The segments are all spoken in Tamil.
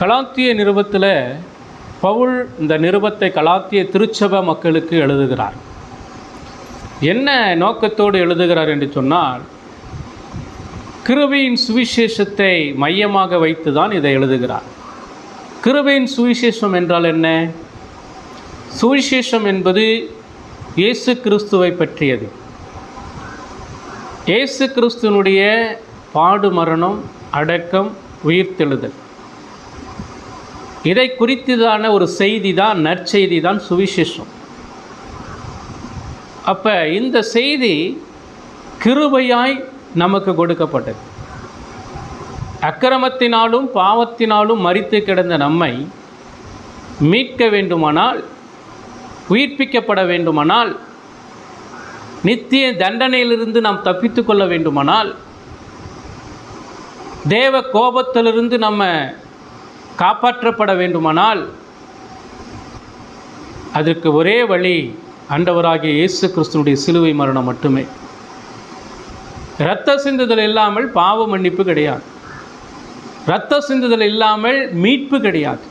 கலாத்திய நிருபத்தில் பவுல் இந்த நிருபத்தை கலாத்திய திருச்சபை மக்களுக்கு எழுதுகிறார். என்ன நோக்கத்தோடு எழுதுகிறார் என்று சொன்னால், கிருபையின் சுவிசேஷத்தை மையமாக வைத்து தான் இதை எழுதுகிறார். கிருபையின் சுவிசேஷம் என்றால் என்ன? சுவிசேஷம் என்பது இயேசு கிறிஸ்துவை பற்றியது. இயேசு கிறிஸ்துவனுடைய பாடு, மரணம், அடக்கம், உயிர்த்தெழுதல், இதை குறித்ததான ஒரு செய்தி தான், நற்செய்தி தான் சுவிசேஷம். அப்போ இந்த செய்தி கிருபையாய் நமக்கு கொடுக்கப்பட்டது. அக்கிரமத்தினாலும் பாவத்தினாலும் மரித்து கிடந்த நம்மை மீட்க வேண்டுமானால், உயிர்ப்பிக்கப்பட வேண்டுமானால், நித்திய தண்டனையிலிருந்து நாம் தப்பித்து கொள்ள வேண்டுமானால், தேவ கோபத்திலிருந்து நம்ம காப்பாற்றப்பட வேண்டுமானால், அதற்கு ஒரே வழி ஆண்டவராகிய இயேசு கிறிஸ்துவினுடைய சிலுவை மரணம் மட்டுமே. இரத்த சிந்துதல் இல்லாமல் பாவ மன்னிப்பு கிடையாது. இரத்த சிந்துதல் இல்லாமல் மீட்பு கிடையாது.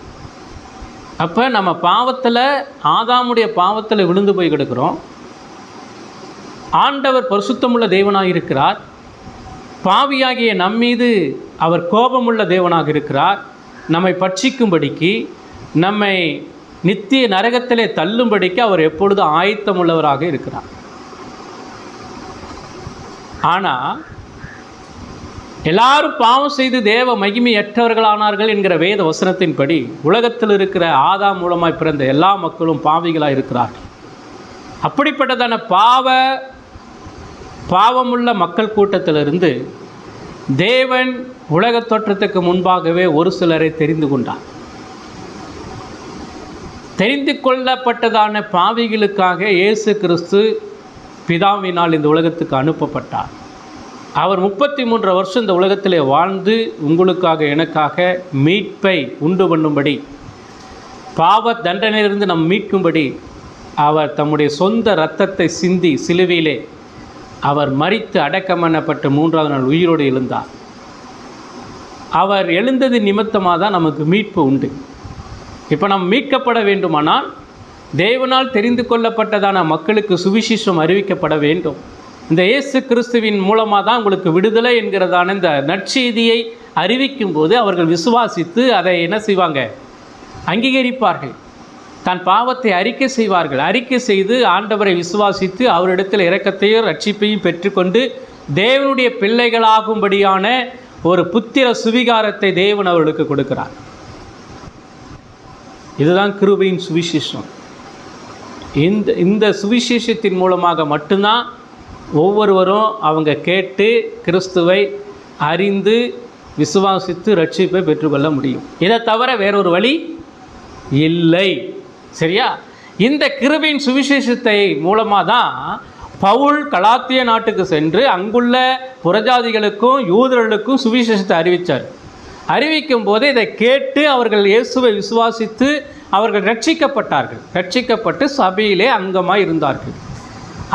அப்போ நம்ம பாவத்தில், ஆதாமுடைய பாவத்தில் விழுந்து போய் கிடக்கிறோம். ஆண்டவர் பரிசுத்தமுள்ள தேவனாக இருக்கிறார். பாவியாகிய நம்மீது அவர் கோபமுள்ள தேவனாக இருக்கிறார். நம்மை பட்சிக்கும்படிக்கு, நம்மை நித்திய நரகத்திலே தள்ளும்படிக்கு அவர் எப்பொழுதும் ஆயத்தமுள்ளவராக இருக்கிறார். ஆனால் எல்லாரும் பாவம் செய்து தேவ மகிமையற்றவர்களானார்கள் என்கிற வேத வசனத்தின்படி உலகத்தில் இருக்கிற ஆதாம் மூலமாய் பிறந்த எல்லா மக்களும் பாவிகளாக இருக்கிறார்கள். அப்படிப்பட்டதான பாவமுள்ள மக்கள் கூட்டத்திலிருந்து தேவன் உலக தோற்றத்துக்கு முன்பாகவே ஒரு சிலரை தெரிந்து கொண்டார். தெரிந்து கொள்ளப்பட்டதான பாவிகளுக்காக இயேசு கிறிஸ்து பிதாவினால் இந்த உலகத்துக்கு அனுப்பப்பட்டார். அவர் 33 வருஷம் இந்த உலகத்திலே வாழ்ந்து உங்களுக்காக, எனக்காக மீட்பை உண்டு பண்ணும்படி, பாவ தண்டனையிலிருந்து நம் மீட்கும்படி அவர் தம்முடைய சொந்த இரத்தத்தை சிந்தி சிலுவையிலே அவர் மரித்து அடக்கம் பண்ணப்பட்டு 3ஆவது நாள் உயிரோடு எழுந்தார். அவர் எழுந்தது நிமித்தமாக தான் நமக்கு மீட்பு உண்டு. இப்போ நாம் மீட்கப்பட வேண்டுமானால் தேவனால் தெரிந்து கொள்ளப்பட்டதான மக்களுக்கு சுவிசேஷம் அறிவிக்கப்பட வேண்டும். இந்த இயேசு கிறிஸ்துவின் மூலமாக தான் உங்களுக்கு விடுதலை என்கிறதான இந்த நற்செய்தியை அறிவிக்கும் போது அவர்கள் விசுவாசித்து அதை என்ன செய்வாங்க? அங்கீகரிப்பார்கள். தன் பாவத்தை அறிக்கை செய்வார்கள். அறிக்கை செய்து ஆண்டவரை விசுவாசித்து அவரிடத்தில் இரக்கத்தையும் ரட்சிப்பையும் பெற்றுக்கொண்டு தேவனுடைய பிள்ளைகளாகும்படியான ஒரு புத்திர சுவிகாரத்தை தேவன் அவர்களுக்கு கொடுக்கிறார். இதுதான் கிருபையின் சுவிசேஷம். இந்த சுவிசேஷத்தின் மூலமாக மட்டும்தான் ஒவ்வொருவரும் அவங்க கேட்டு கிறிஸ்துவை அறிந்து விசுவாசித்து ரட்சிப்பை பெற்றுக்கொள்ள முடியும். இதை தவிர வேறொரு வழி இல்லை. சரியா? இந்த கிருபையின் சுவிசேஷத்தை மூலமாக தான் பவுல் கலாத்திய நாட்டுக்கு சென்று அங்குள்ள புறஜாதிகளுக்கும் யூதர்களுக்கும் சுவிசேஷத்தை அறிவித்தார். அறிவிக்கும் போது இதை கேட்டு அவர்கள் இயேசுவை விசுவாசித்து அவர்கள் ரட்சிக்கப்பட்டார்கள். ரட்சிக்கப்பட்டு சபையிலே அங்கமாக இருந்தார்கள்.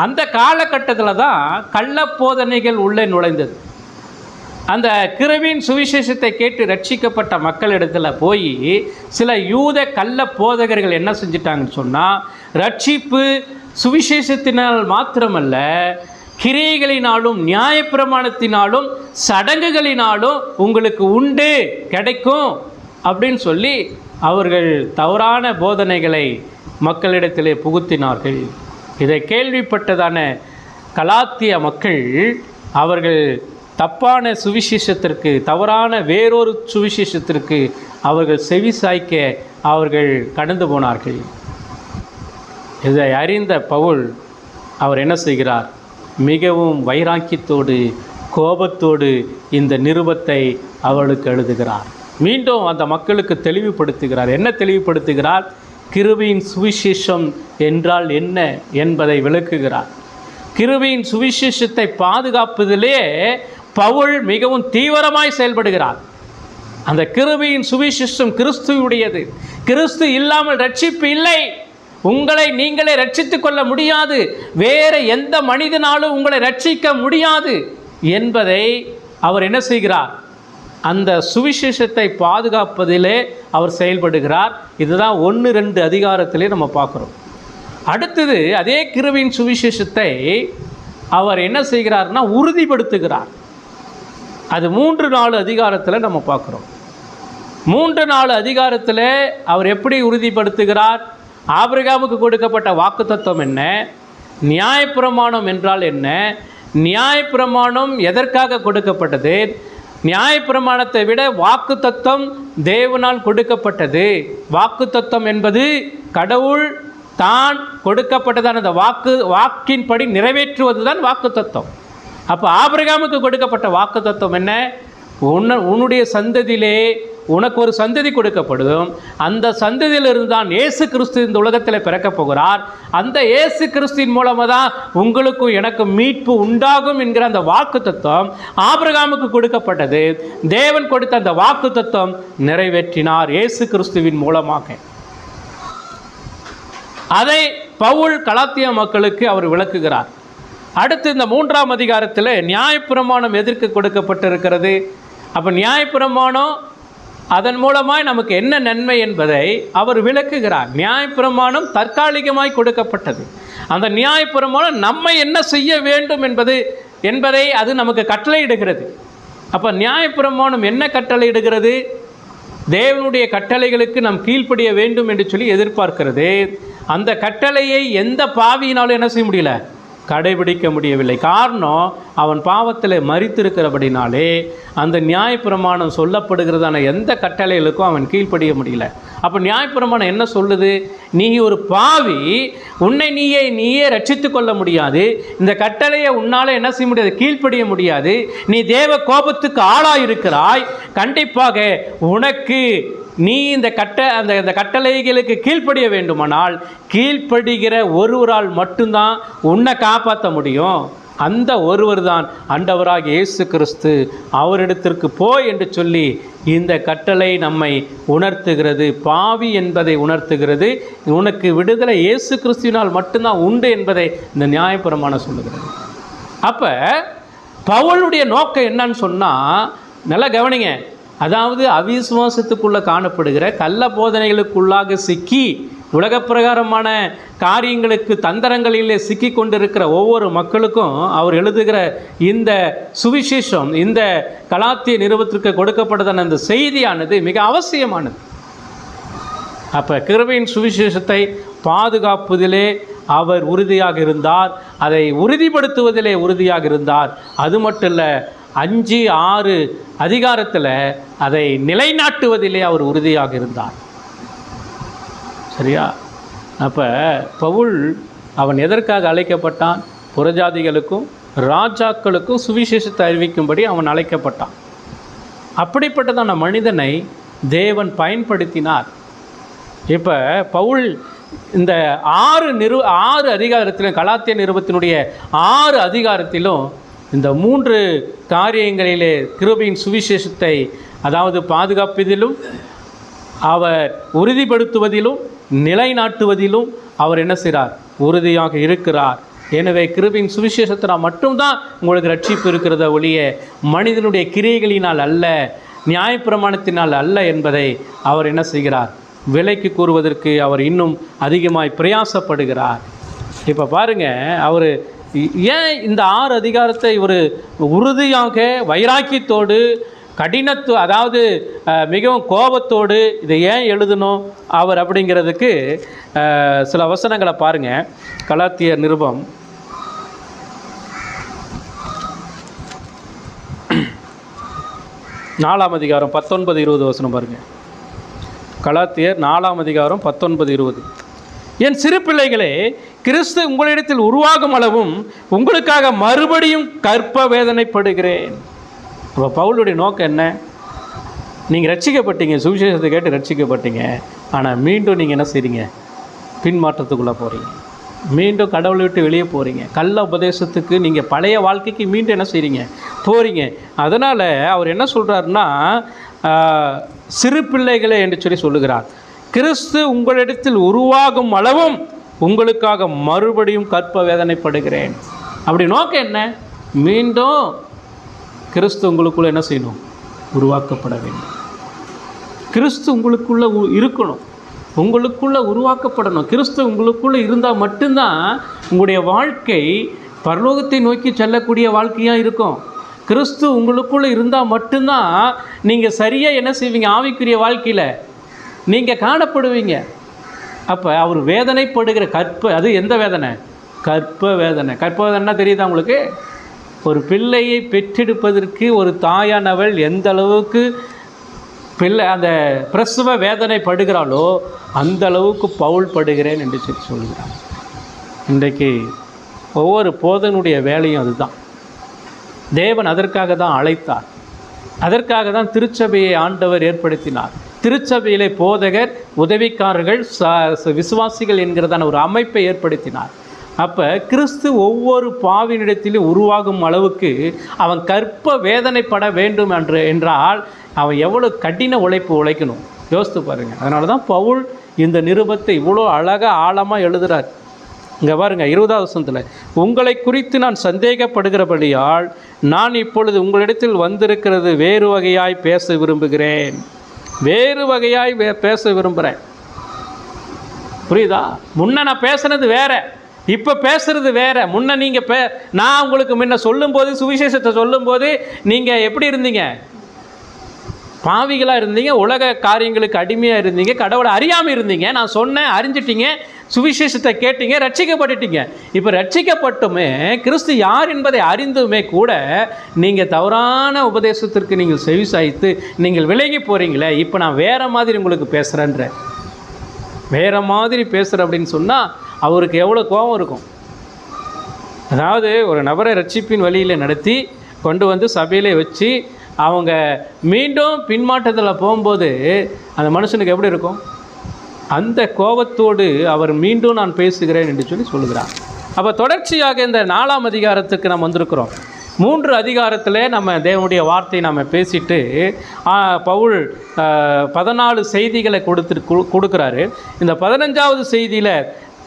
அந்த காலகட்டத்தில் தான் கள்ள போதனைகள் உள்ளே நுழைந்தது. அந்த கிருபையின் சுவிசேஷத்தை கேட்டு ரட்சிக்கப்பட்ட மக்களிடத்தில் போய் சில யூத கள்ள போதகர்கள் என்ன செஞ்சிட்டாங்கன்னு சொன்னால், ரட்சிப்பு சுவிசேஷத்தினால் மாத்திரமல்ல, கிரியைகளினாலும் நியாயப்பிரமாணத்தினாலும் சடங்குகளினாலும் உங்களுக்கு உண்டு, கிடைக்கும் அப்படின்னு சொல்லி அவர்கள் தவறான போதனைகளை மக்களிடத்திலே புகுத்தினார்கள். இதை கேள்விப்பட்டதான கலாத்திய மக்கள் அவர்கள் தப்பான சுவிசேஷத்திற்கு, தவறான வேறொரு சுவிசேஷத்திற்கு அவர்கள் செவி சாய்க்க அவர்கள் கடந்து போனார்கள். இதை அறிந்த பவுல் அவர் என்ன செய்கிறார்? மிகவும் வைராக்கியத்தோடு, கோபத்தோடு இந்த நிருபத்தை அவர்களுக்கு எழுதுகிறார். மீண்டும் அந்த மக்களுக்கு தெளிவுபடுத்துகிறார். என்ன தெளிவுபடுத்துகிறார்? கிருபையின் சுவிசேஷம் என்றால் என்ன என்பதை விளக்குகிறார். கிருபையின் சுவிசேஷத்தை பாதுகாப்பதிலே பவுல் மிகவும் தீவிரமாய் செயல்படுகிறார். அந்த கிருபையின் சுவிசேஷம் கிறிஸ்துவுடையது. கிறிஸ்து இல்லாமல் ரட்சிப்பு இல்லை. உங்களை நீங்களே ரட்சித்துக் கொள்ள முடியாது. வேறு எந்த மனிதனாலும் உங்களை ரட்சிக்க முடியாது என்பதை அவர் என்ன செய்கிறார்? அந்த சுவிசேஷத்தை பாதுகாப்பதிலே அவர் செயல்படுகிறார். இதுதான் 1-2 அதிகாரத்திலே நம்ம பார்க்குறோம். அடுத்தது அதே கிருபையின் சுவிசேஷத்தை அவர் என்ன செய்கிறார்னா உறுதிப்படுத்துகிறார். அது 3-4 அதிகாரத்தில் நம்ம பார்க்குறோம். 3-4 அதிகாரத்தில் அவர் எப்படி உறுதிப்படுத்துகிறார்? ஆபிரகாமுக்கு கொடுக்கப்பட்ட வாக்குத்தத்தம் என்ன, நியாயப்பிரமாணம் என்றால் என்ன, நியாயப்பிரமாணம் எதற்காக கொடுக்கப்பட்டது, நியாயப்பிரமாணத்தை விட வாக்குத்தத்தம் தேவனால் கொடுக்கப்பட்டது. வாக்குத்தத்தம் என்பது கடவுள் தான் கொடுக்கப்பட்டதான அந்த வாக்கின்படி நிறைவேற்றுவது தான் வாக்குத்தத்தம். அப்போ ஆபிரகாமுக்கு கொடுக்கப்பட்ட வாக்குத்தத்தம் என்ன? உன்னுடைய சந்ததியிலே உனக்கு ஒரு சந்ததி கொடுக்கப்படும், அந்த சந்ததியிலிருந்து தான் இயேசு கிறிஸ்து இந்த உலகத்தில் பிறக்கப் போகிறார், அந்த இயேசு கிறிஸ்துவின் மூலமாக தான் உங்களுக்கும் எனக்கு மீட்பு உண்டாகும் என்கிற அந்த வாக்குத்தத்தம் ஆபிரகாமுக்கு கொடுக்கப்பட்டது. தேவன் கொடுத்த அந்த வாக்குத்தத்தம் நிறைவேற்றினார் இயேசு கிறிஸ்துவின் மூலமாக. அதை பவுல் கலாத்திய மக்களுக்கு அவர் விளக்குகிறார். அடுத்து இந்த 3ஆம் அதிகாரத்தில் நியாயப்பிரமாணம் எதற்கு கொடுக்கப்பட்டிருக்கிறது, அப்போ நியாயப்பிரமாணம் அதன் மூலமாய் நமக்கு என்ன நன்மை என்பதை அவர் விளக்குகிறார். நியாயப்பிரமாணம் தற்காலிகமாய் கொடுக்கப்பட்டது. அந்த நியாயப்பிரமாணம் நம்மை என்ன செய்ய வேண்டும் என்பதை அது நமக்கு கட்டளையிடுகிறது. அப்போ நியாயப்பிரமாணம் என்ன கட்டளையிடுகிறது? தேவனுடைய கட்டளைகளுக்கு நாம் கீழ்ப்படிய வேண்டும் என்று சொல்லி எதிர்பார்க்கிறது. அந்த கட்டளையை எந்த பாவியினாலும் என்ன செய்ய முடியல, கடைபிடிக்க முடியவில்லை. காரணம், அவன் பாவத்தில் மரித்திருக்கிறபடினாலே அந்த நியாயப்பிரமாணம் சொல்லப்படுகிறதான எந்த கட்டளைகளுக்கும் அவன் கீழ்ப்படிய முடியல. அப்போ நியாயப்பிரமாணம் என்ன சொல்லுது? நீ ஒரு பாவி, உன்னை நீயே ரட்சித்து கொள்ள முடியாது, இந்த கட்டளையை உன்னால் என்ன செய்ய முடியாது, கீழ்ப்படிய முடியாது, நீ தேவ கோபத்துக்கு ஆளாயிருக்கிறாய், கண்டிப்பாக உனக்கு நீ இந்த கட்டளைகளுக்கு கீழ்ப்படிய வேண்டுமானால் கீழ்ப்படுகிற ஒருவரால் மட்டும்தான் உன்னை காப்பாற்ற முடியும். அந்த ஒருவர் தான் ஆண்டவராகிய இயேசு கிறிஸ்து. அவரிடத்திற்கு போய் என்று சொல்லி இந்த கட்டளை நம்மை உணர்த்துகிறது, பாவி என்பதை உணர்த்துகிறது. உனக்கு விடுதலை இயேசு கிறிஸ்துவினால் மட்டும்தான் உண்டு என்பதை இந்த நியாயப்பிரமாணம் சொல்லுகிறது. அப்போ பவுலுடைய நோக்கம் என்னன்னு சொன்னால், நல்லா கவனிங்க, அதாவது அவிசுவாசத்துக்குள்ளே காணப்படுகிற கள்ள போதனைகளுக்குள்ளாக சிக்கி உலக பிரகாரமான காரியங்களுக்கு தந்திரங்களிலே சிக்கி கொண்டிருக்கிற ஒவ்வொரு மக்களுக்கும் அவர் எழுதுகிற இந்த சுவிசேஷம், இந்த கலாத்திய நிறுவனத்திற்கு கொடுக்கப்பட்டதான அந்த செய்தியானது மிக அவசியமானது. அப்போ கிருபையின் சுவிசேஷத்தை பாதுகாப்பதிலே அவர் உறுதியாக இருந்தார், அதை உறுதிப்படுத்துவதிலே உறுதியாக இருந்தார். அது மட்டும் இல்லை, 5-6 அதிகாரத்தில் அதை நிலைநாட்டுவதிலே அவர் உறுதியாக இருந்தார். சரியா? அப்போ பவுல் அவன் எதற்காக அழைக்கப்பட்டான்? புறஜாதிகளுக்கும் ராஜாக்களுக்கும் சுவிசேஷத்தை அறிவிக்கும்படி அவன் அழைக்கப்பட்டான். அப்படிப்பட்டதான மனிதனை தேவன் பயன்படுத்தினார். இப்போ பவுல் இந்த 6 அதிகாரத்திலும், கலாத்திய நிருபத்தினுடைய 6 அதிகாரத்திலும் இந்த 3 காரியங்களிலே கிருபையின் சுவிசேஷத்தை, அதாவது பாதுகாப்பதிலும், அவர் உறுதிப்படுத்துவதிலும், நிலைநாட்டுவதிலும் அவர் என்ன செய்கிறார்? உறுதியாக இருக்கிறார். எனவே கிருபையின் சுவிசேஷத்தினால் மட்டும்தான் உங்களுக்கு ரட்சிப்பு இருக்கிறத ஒழிய மனிதனுடைய கிரியைகளினால் அல்ல, நியாயப்பிரமாணத்தினால் அல்ல என்பதை அவர் என்ன செய்கிறார்? விலைக்கு கூறுவதற்கு அவர் இன்னும் அதிகமாய் பிரயாசப்படுகிறார். இப்போ பாருங்கள், அவர் ஏன் இந்த 6 அதிகாரத்தை இவர் உறுதியாக வைராக்கியத்தோடு, அதாவது மிகவும் கோபத்தோடு இதை ஏன் எழுதணும் அவர் அப்படிங்கிறதுக்கு சில வசனங்களை பாருங்கள். கலாத்திய நிருபம் 4ஆம் அதிகாரம் 19-20 வசனம் பாருங்கள். கலாத்தியர் 4ஆம் அதிகாரம் 19-20. என் சிறு பிள்ளைகளே, கிறிஸ்து உங்களிடத்தில் உருவாகும் அளவும் உங்களுக்காக மறுபடியும் கற்ப வேதனைப்படுகிறேன். இப்போ பவுலுடைய நோக்கம் என்ன? நீங்கள் ரட்சிக்கப்பட்டீங்க, சுவிசேஷத்தை கேட்டு ரட்சிக்கப்பட்டீங்க, ஆனால் மீண்டும் நீங்கள் என்ன செய்கிறீங்க? பின்மாற்றத்துக்குள்ளே போகிறீங்க, மீண்டும் கடவுளை விட்டு வெளியே போகிறீங்க, கள்ள உபதேசத்துக்கு நீங்கள் பழைய வாழ்க்கைக்கு மீண்டும் என்ன செய்கிறீங்க? போகிறீங்க. அதனால் அவர் என்ன சொல்கிறாருன்னா, சிறு பிள்ளைகளே என்று சொல்லுகிறார். கிறிஸ்து உங்களிடத்தில் உருவாகும் அளவும் உங்களுக்காக மறுபடியும் கற்ப வேதனைப்படுகிறேன். அப்படி நோக்கம் என்ன? மீண்டும் கிறிஸ்து உங்களுக்குள்ளே என்ன செய்யணும்? உருவாக்கப்பட வேண்டும். கிறிஸ்து உங்களுக்குள்ளே இருக்கணும், உங்களுக்குள்ளே உருவாக்கப்படணும். கிறிஸ்து உங்களுக்குள்ளே இருந்தால் மட்டும்தான் உங்களுடைய வாழ்க்கை பரலோகத்தை நோக்கி செல்லக்கூடிய வாழ்க்கையாக இருக்கும். கிறிஸ்து உங்களுக்குள்ளே இருந்தால் மட்டும்தான் நீங்கள் சரியாக என்ன செய்வீங்க, ஆவிக்குரிய வாழ்க்கையில் நீங்கள் காணப்படுவீங்க. அப்போ அவர் வேதனைப்படுகிற அது எந்த வேதனை? கற்ப வேதனை. கற்ப வேதனைன்னா தெரியுதா உங்களுக்கு? ஒரு பிள்ளையை பெற்றெடுப்பதற்கு ஒரு தாயானவள் எந்த அளவுக்கு அந்த பிரசவ வேதனை படுகிறாளோ அந்த அளவுக்கு பவுல் படுகிறேன் என்று சொல்கிறார். இன்றைக்கு ஒவ்வொரு போதனுடைய வேலையும் அதுதான். தேவன் அதற்காக தான் அழைத்தார், அதற்காக தான் திருச்சபையை ஆண்டவர் ஏற்படுத்தினார். திருச்சபையிலே போதகர், உதவிக்காரர்கள், விசுவாசிகள் என்கிறதான ஒரு அமைப்பை ஏற்படுத்தினார். அப்போ கிறிஸ்து ஒவ்வொரு பாவினிடத்திலும் உருவாகும் அளவுக்கு அவன் கற்ப வேதனைப்பட வேண்டும் என்றால் அவன் எவ்வளோ கடின உழைக்கணும் யோசித்து பாருங்கள். அதனால தான் பவுல் இந்த நிருபத்தை இவ்வளோ அழகாக ஆழமாக எழுதுகிறார். இங்கே பாருங்கள் 20வது வசனத்தில், உங்களை குறித்து நான் சந்தேகப்படுகிறபடியால் நான் இப்பொழுது உங்களிடத்தில் வந்திருக்கிறது வேறு வகையாய் பேச விரும்புகிறேன். வேறு வகையாய் பேச விரும்புகிறேன். புரியுதா? முன்ன நான் பேசுனது வேற, இப்போ பேசுகிறது வேற. முன்ன நீங்கள் நான் உங்களுக்கு முன்ன சொல்லும்போது, சுவிசேஷத்தை சொல்லும்போது நீங்கள் எப்படி இருந்தீங்க? பாவிகளாக இருந்தீங்க, உலக காரியங்களுக்கு அடிமையாக இருந்தீங்க, கடவுளை அறியாமல் இருந்தீங்க. நான் சொன்னேன், அறிஞ்சிட்டீங்க, சுவிசேஷத்தை கேட்டீங்க, ரட்சிக்கப்பட்டுட்டீங்க. இப்போ ரட்சிக்கப்பட்டுமே, கிறிஸ்து யார் என்பதை அறிந்துமே கூட நீங்கள் தவறான உபதேசத்திற்கு நீங்கள் செவி சாய்த்து நீங்கள் விலகி போகிறீங்களே. இப்போ நான் வேறு மாதிரி உங்களுக்கு பேசுகிறேன்ற, வேறு மாதிரி பேசுகிறேன் அப்படின்னு சொன்னால் அவருக்கு எவ்வளோ கோபம் இருக்கும். அதாவது ஒரு நபரை ரட்சிப்பின் வழியில் நடத்தி கொண்டு வந்து சபையிலே வச்சு அவங்க மீண்டும் பின்மாற்றத்தில் போகும்போது அந்த மனுஷனுக்கு எப்படி இருக்கும்? அந்த கோபத்தோடு அவர் மீண்டும் நான் பேசுகிறேன் என்று சொல்லுகிறார். அப்போ தொடர்ச்சியாக இந்த 4ஆம் அதிகாரத்துக்கு நம்ம வந்திருக்கிறோம். 3 அதிகாரத்தில் நம்ம தேவனுடைய வார்த்தையை நம்ம பேசிட்டு பவுல் 14 செய்திகளை கொடுக்குறாரு. இந்த 15வது செய்தியில்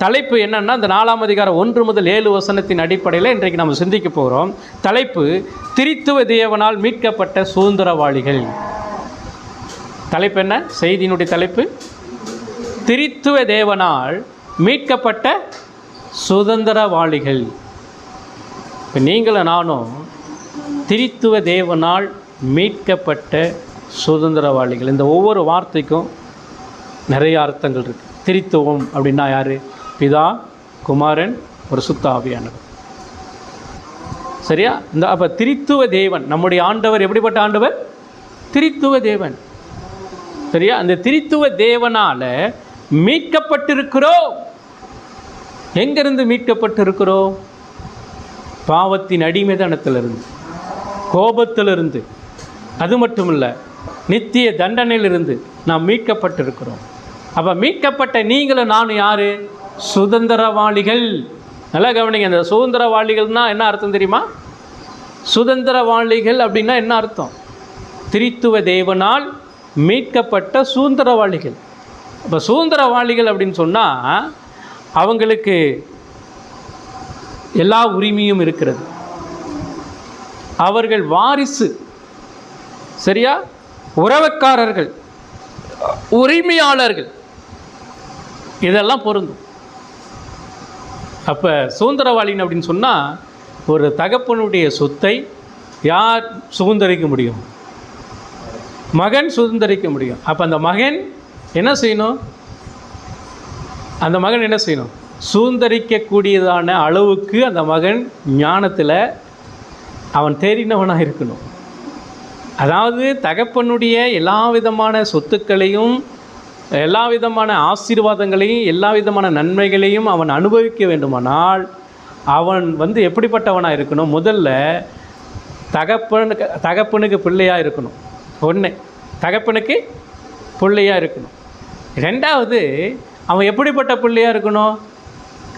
தலைப்பு என்னன்னா, இந்த 4ஆம் அதிகாரம் 1 முதல் 7 வசனத்தின் அடிப்படையில் இன்றைக்கு நம்ம சிந்திக்க போகிறோம். தலைப்பு திரித்துவ தேவனால் மீட்கப்பட்ட சுதந்திரவாளிகள். தலைப்பு என்ன? செய்தியினுடைய தலைப்பு திரித்துவ தேவனால் மீட்கப்பட்ட சுதந்திரவாளிகள். இப்போ நீங்களும் நானும் திரித்துவ தேவனால் மீட்கப்பட்ட சுதந்திரவாளிகள். இந்த ஒவ்வொரு வார்த்தைக்கும் நிறைய அர்த்தங்கள் இருக்குது. திரித்துவம் அப்படின்னா யார்? பிதா, குமாரன், பரிசுத்த ஆவியானவர். சரியா? அப்போ திரித்துவ தேவன், நம்முடைய ஆண்டவர் எப்படிப்பட்ட ஆண்டவர்? திரித்துவ தேவன். சரியா? அந்த திரித்துவ தேவனால் மீட்கப்பட்டிருக்கிறோம். எங்கிருந்து மீட்கப்பட்டிருக்கிறோம்? பாவத்தின் அடிமைதனத்திலிருந்து, கோபத்திலிருந்து, அது மட்டும் இல்லை நித்திய தண்டனையிலிருந்து நாம் மீட்கப்பட்டிருக்கிறோம். அப்போ மீட்கப்பட்ட நீங்களும் நானும் யார்? சுதந்திரவாளிகள். நல்லா கவனிங்க. அந்த சுதந்திரவாளிகள்னால் என்ன அர்த்தம் தெரியுமா? சுதந்திரவாளிகள் அப்படின்னா என்ன அர்த்தம்? திரித்துவ தேவனால் மீட்கப்பட்ட சுதந்திரவாளிகள். இப்போ சுதந்திரவாளிகள் அப்படின்னு சொன்னால் அவங்களுக்கு எல்லா உரிமையும் இருக்கிறது. அவர்கள் வாரிசு. சரியா? உறவுக்காரர்கள், உரிமையாளர்கள், இதெல்லாம் பொருந்தும். அப்போ சுதந்திரவாளின் அப்படின்னு சொன்னால் ஒரு தகப்பனுடைய சொத்தை யார் சுதந்திரிக்க முடியும்? மகன் சுதந்திரிக்க முடியும். அப்போ அந்த மகன் என்ன செய்யணும்? அந்த மகன் என்ன செய்யணும்? சுதந்திரிக்கக்கூடியதான அளவுக்கு அந்த மகன் ஞானத்தில் அவன் தேறினவனாக இருக்கணும். அதாவது தகப்பனுடைய எல்லா விதமான சொத்துக்களையும், எல்லா விதமான ஆசீர்வாதங்களையும், எல்லா விதமான நன்மைகளையும் அவன் அனுபவிக்க வேண்டுமானால் அவன் எப்படிப்பட்டவனாக இருக்கணும்? முதல்ல தகப்பனுக்கு பிள்ளையாக இருக்கணும். ஒன்று, தகப்பனுக்கு பிள்ளையாக இருக்கணும். ரெண்டாவது, அவன் எப்படிப்பட்ட பிள்ளையாக இருக்கணும்?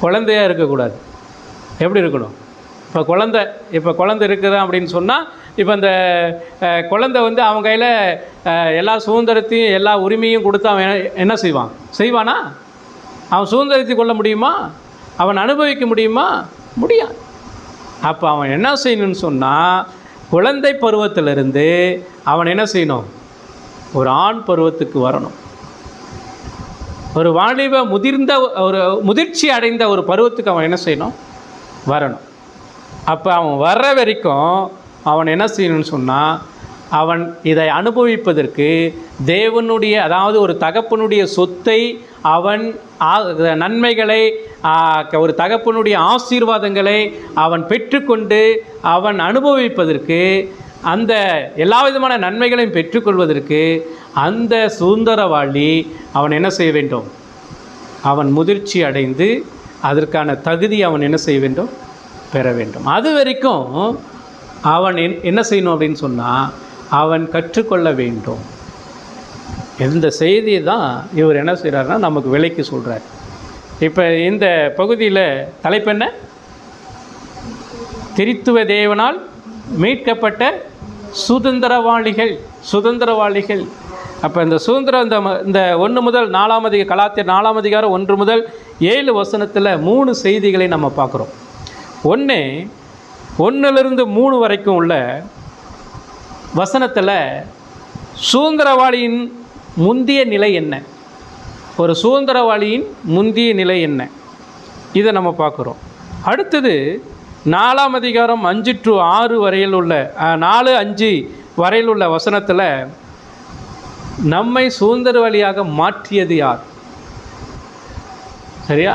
குழந்தையாக இருக்கக்கூடாது. எப்படி இருக்கணும்? இப்போ குழந்தை இருக்குதான் அப்படின்னு சொன்னால், இப்போ அந்த குழந்தை அவன் கையில் எல்லா சுதந்திரத்தையும் எல்லா உரிமையும் கொடுத்து அவன் என்ன செய்வானா? அவன் சுதந்திரத்தை கொள்ள முடியுமா? அவன் அனுபவிக்க முடியுமா? முடியாது. அப்போ அவன் என்ன செய்யணும்னு சொன்னால், குழந்தை பருவத்திலிருந்து அவன் என்ன செய்யணும்? ஒரு ஆண் பருவத்துக்கு வரணும். ஒரு வாலிப முதிர்ந்த ஒரு முதிர்ச்சி அடைந்த ஒரு பருவத்துக்கு அவன் என்ன செய்யணும்? வரணும். அப்போ அவன் வர்ற வரைக்கும் அவன் என்ன செய்யணும்னு சொன்னால், அவன் இதை அனுபவிப்பதற்கு தேவனுடைய, அதாவது ஒரு தகப்பனுடைய சொத்தை, அவன் நன்மைகளை, ஒரு தகப்பனுடைய ஆசீர்வாதங்களை அவன் பெற்றுக்கொண்டு அவன் அனுபவிப்பதற்கு, அந்த எல்லா விதமான நன்மைகளையும் பெற்றுக்கொள்வதற்கு அந்த சுதந்திரவாளி அவன் என்ன செய்ய வேண்டும்? அவன் முதிர்ச்சி அடைந்து அதற்கான தகுதி அவன் என்ன செய்ய வேண்டும்? பெற வேண்டும். அது வரைக்கும் அவன் என்ன செய்யணும் அப்படின்னு சொன்னால், அவன் கற்றுக்கொள்ள வேண்டும். இந்த செய்தியை தான் இவர் என்ன செய்கிறாருன்னா நமக்கு விலைக்கு சொல்கிறார். இப்போ இந்த பகுதியில் தலைப்பு என்ன? திரித்துவ தேவனால் மீட்கப்பட்ட சுதந்திரவாளிகள். சுதந்திரவாளிகள். அப்போ இந்த சுதந்திரம், இந்த 1 முதல் 4 கலாத்தியர் 4 அதிகாரம் 1 முதல் 7 வசனத்தில் 3 செய்திகளை நம்ம பார்க்குறோம். 1லிருந்து 3 வரைக்கும் உள்ள வசனத்தில் சுதந்திரவாளியின் முந்திய நிலை என்ன, ஒரு சுதந்திரவாளியின் முந்திய நிலை என்ன, இதை நம்ம பார்க்குறோம். அடுத்தது 4 அதிகாரம் 5 to 6 வரையில் உள்ள 4-5 வரையில் உள்ள வசனத்தில் நம்மை சுதந்திரவாளியாக மாற்றியது யார்? சரியா?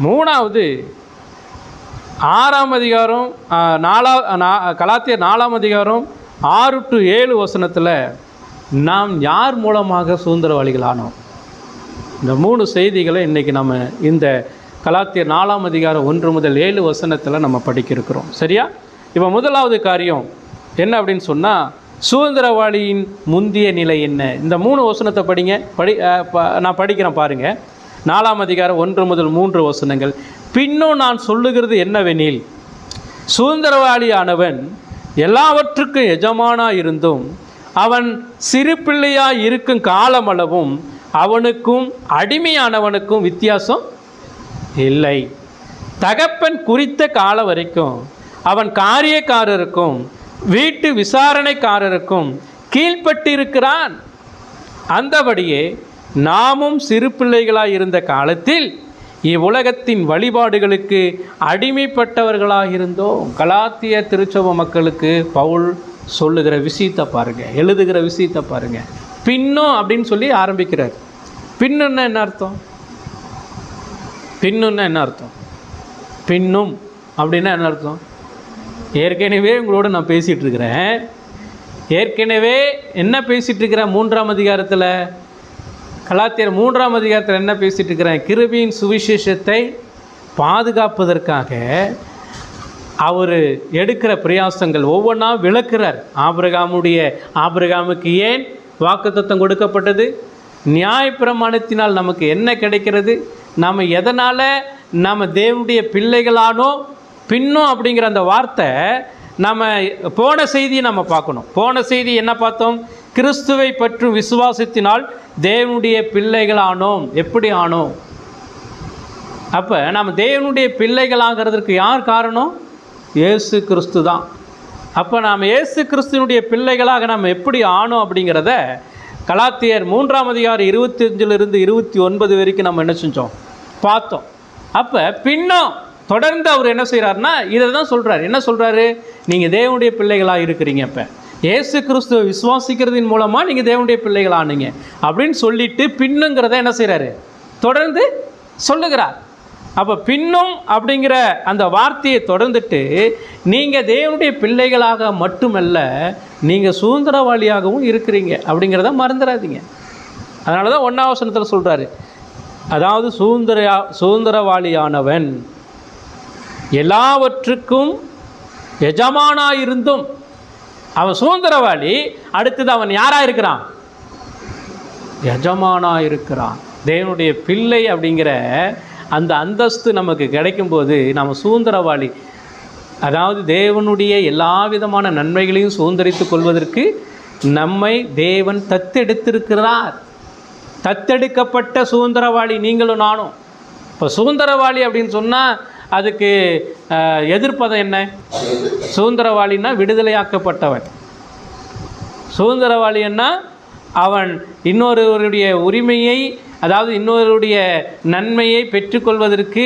3வது 6 அதிகாரம் கலாத்தியர் 4 அதிகாரம் 6 to 7 வசனத்தில் நாம் யார் மூலமாக சுதந்திரவாளிகளானோம். இந்த 3 செய்திகளை இன்றைக்கி நம்ம இந்த கலாத்தியர் 4 அதிகாரம் 1 முதல் 7 வசனத்தில் நம்ம படிக்கிறோம். சரியா? இப்போ முதலாவது காரியம் என்ன அப்படின்னு சொன்னால், சுதந்திரவாளியின் முந்திய நிலை என்ன? இந்த 3 வசனத்தை படிங்க. நான் படிக்கிறேன் பாருங்கள். 4 அதிகாரம் 1 முதல் 3 வசனங்கள். பின்னும் நான் சொல்லுகிறது என்னவெனில், சுதந்திரவாளியானவன் எல்லாவற்றுக்கும் எஜமானாக இருந்தும் அவன் சிறு பிள்ளையாக இருக்கும் காலமளவும் அவனுக்கும் அடிமையானவனுக்கும் வித்தியாசம் இல்லை. தகப்பன் குறித்த காலம் வரைக்கும் அவன் காரியக்காரருக்கும் வீட்டு விசாரணைக்காரருக்கும் கீழ்ப்பட்டிருக்கிறான். அந்தபடியே நாமும் சிறு பிள்ளைகளாக இருந்த காலத்தில் இவ்வுலகத்தின் வழிபாடுகளுக்கு அடிமைப்பட்டவர்களாக இருந்தோம். கலாத்திய திருச்சபை மக்களுக்கு பவுல் சொல்லுகிற விஷயத்தை பாருங்கள், எழுதுகிற விஷயத்தை பாருங்கள். பின்னும் அப்படின்னு சொல்லி ஆரம்பிக்கிறார். பின்னுன்னா என்ன அர்த்தம்? பின்னுன்னா என்ன அர்த்தம்? பின்னும் அப்படின்னா என்ன அர்த்தம்? ஏற்கனவே உங்களோட நான் பேசிகிட்டு இருக்கிறேன். ஏற்கனவே என்ன பேசிகிட்டு இருக்கிறேன்? 3ஆம் அதிகாரத்தில், கலாத்தியர் 3ஆம் அதிகாரத்தில் என்ன பேசிகிட்டு இருக்கிறேன்? கிருபையின் சுவிசேஷத்தை பாதுகாப்பதற்காக அவர் எடுக்கிற பிரயாசங்கள் ஒவ்வொன்றா விளக்குறார். ஆபிரகாமுக்கு ஏன் வாக்குத்தத்தம் கொடுக்கப்பட்டது? நியாயப்பிரமாணத்தினால் நமக்கு என்ன கிடைக்கிறது? நாம் எதனால் நம்ம தேவனுடைய பிள்ளைகளானோ? பின்னும் அப்படிங்கிற அந்த வார்த்தை நம்ம போன செய்தியை நம்ம பார்க்கணும். போன செய்தி என்ன பார்த்தோம்? கிறிஸ்துவை பற்றும் விசுவாசத்தினால் தேவனுடைய பிள்ளைகளானோம். எப்படி ஆனோம்? அப்போ நம்ம தேவனுடைய பிள்ளைகளாகிறதுக்கு யார் காரணம்? இயேசு கிறிஸ்து தான். அப்போ நாம் இயேசு கிறிஸ்துவனுடைய பிள்ளைகளாக நம்ம எப்படி ஆனோம் அப்படிங்கிறத கலாத்தியர் 3ஆம் அதிகாரம் 25லிருந்து 29 வரைக்கும் நம்ம என்ன செஞ்சோம்? பார்த்தோம். அப்போ பின்னும் தொடர்ந்து அவர் என்ன செய்கிறாருன்னா இதை தான் சொல்கிறார். என்ன சொல்கிறாரு? நீங்கள் தேவனுடைய பிள்ளைகளாக இருக்கிறீங்க. இப்போ இயேசு கிறிஸ்துவை விசுவாசிக்கிறதின் மூலமாக நீங்கள் தேவனுடைய பிள்ளைகளானீங்க அப்படின்னு சொல்லிட்டு பின்னுங்கிறத என்ன செய்கிறாரு? தொடர்ந்து சொல்லுகிறார். அப்போ பின்னும் அப்படிங்கிற அந்த வார்த்தையை தொடர்ந்துட்டு நீங்கள் தேவனுடைய பிள்ளைகளாக மட்டுமல்ல, நீங்கள் சுதந்திரவாளியாகவும் இருக்கிறீங்க அப்படிங்கிறத மறந்துடாதீங்க. அதனால தான் 1ஆம் வசனத்தில் சொல்கிறாரு, அதாவது சுதந்திரவாளியானவன் எல்லாவற்றுக்கும் எஜமானாக இருந்தும், அவன் சுதந்திரவாளி. அடுத்தது அவன் யாராக இருக்கிறான்? எஜமானாக இருக்கிறான். தேவனுடைய பிள்ளை அப்படிங்கிற அந்த அந்தஸ்து நமக்கு கிடைக்கும்போது நம்ம சுதந்திரவாளி. அதாவது தேவனுடைய எல்லா விதமான நன்மைகளையும் சுதந்திரித்து கொள்வதற்கு நம்மை தேவன் தத்தெடுத்திருக்கிறார். தத்தெடுக்கப்பட்ட சுதந்திரவாளி நீங்களும் நானும். இப்போ சுதந்திரவாளி அப்படின்னு சொன்னால் அதுக்கு எதிர்ப்பதம் என்ன? சுதந்திரவாளின்னா விடுதலையாக்கப்பட்டவன். சுதந்திரவாளின்னா அவன் இன்னொருவருடைய உரிமையை, அதாவது இன்னொருடைய நன்மையை பெற்றுக்கொள்வதற்கு,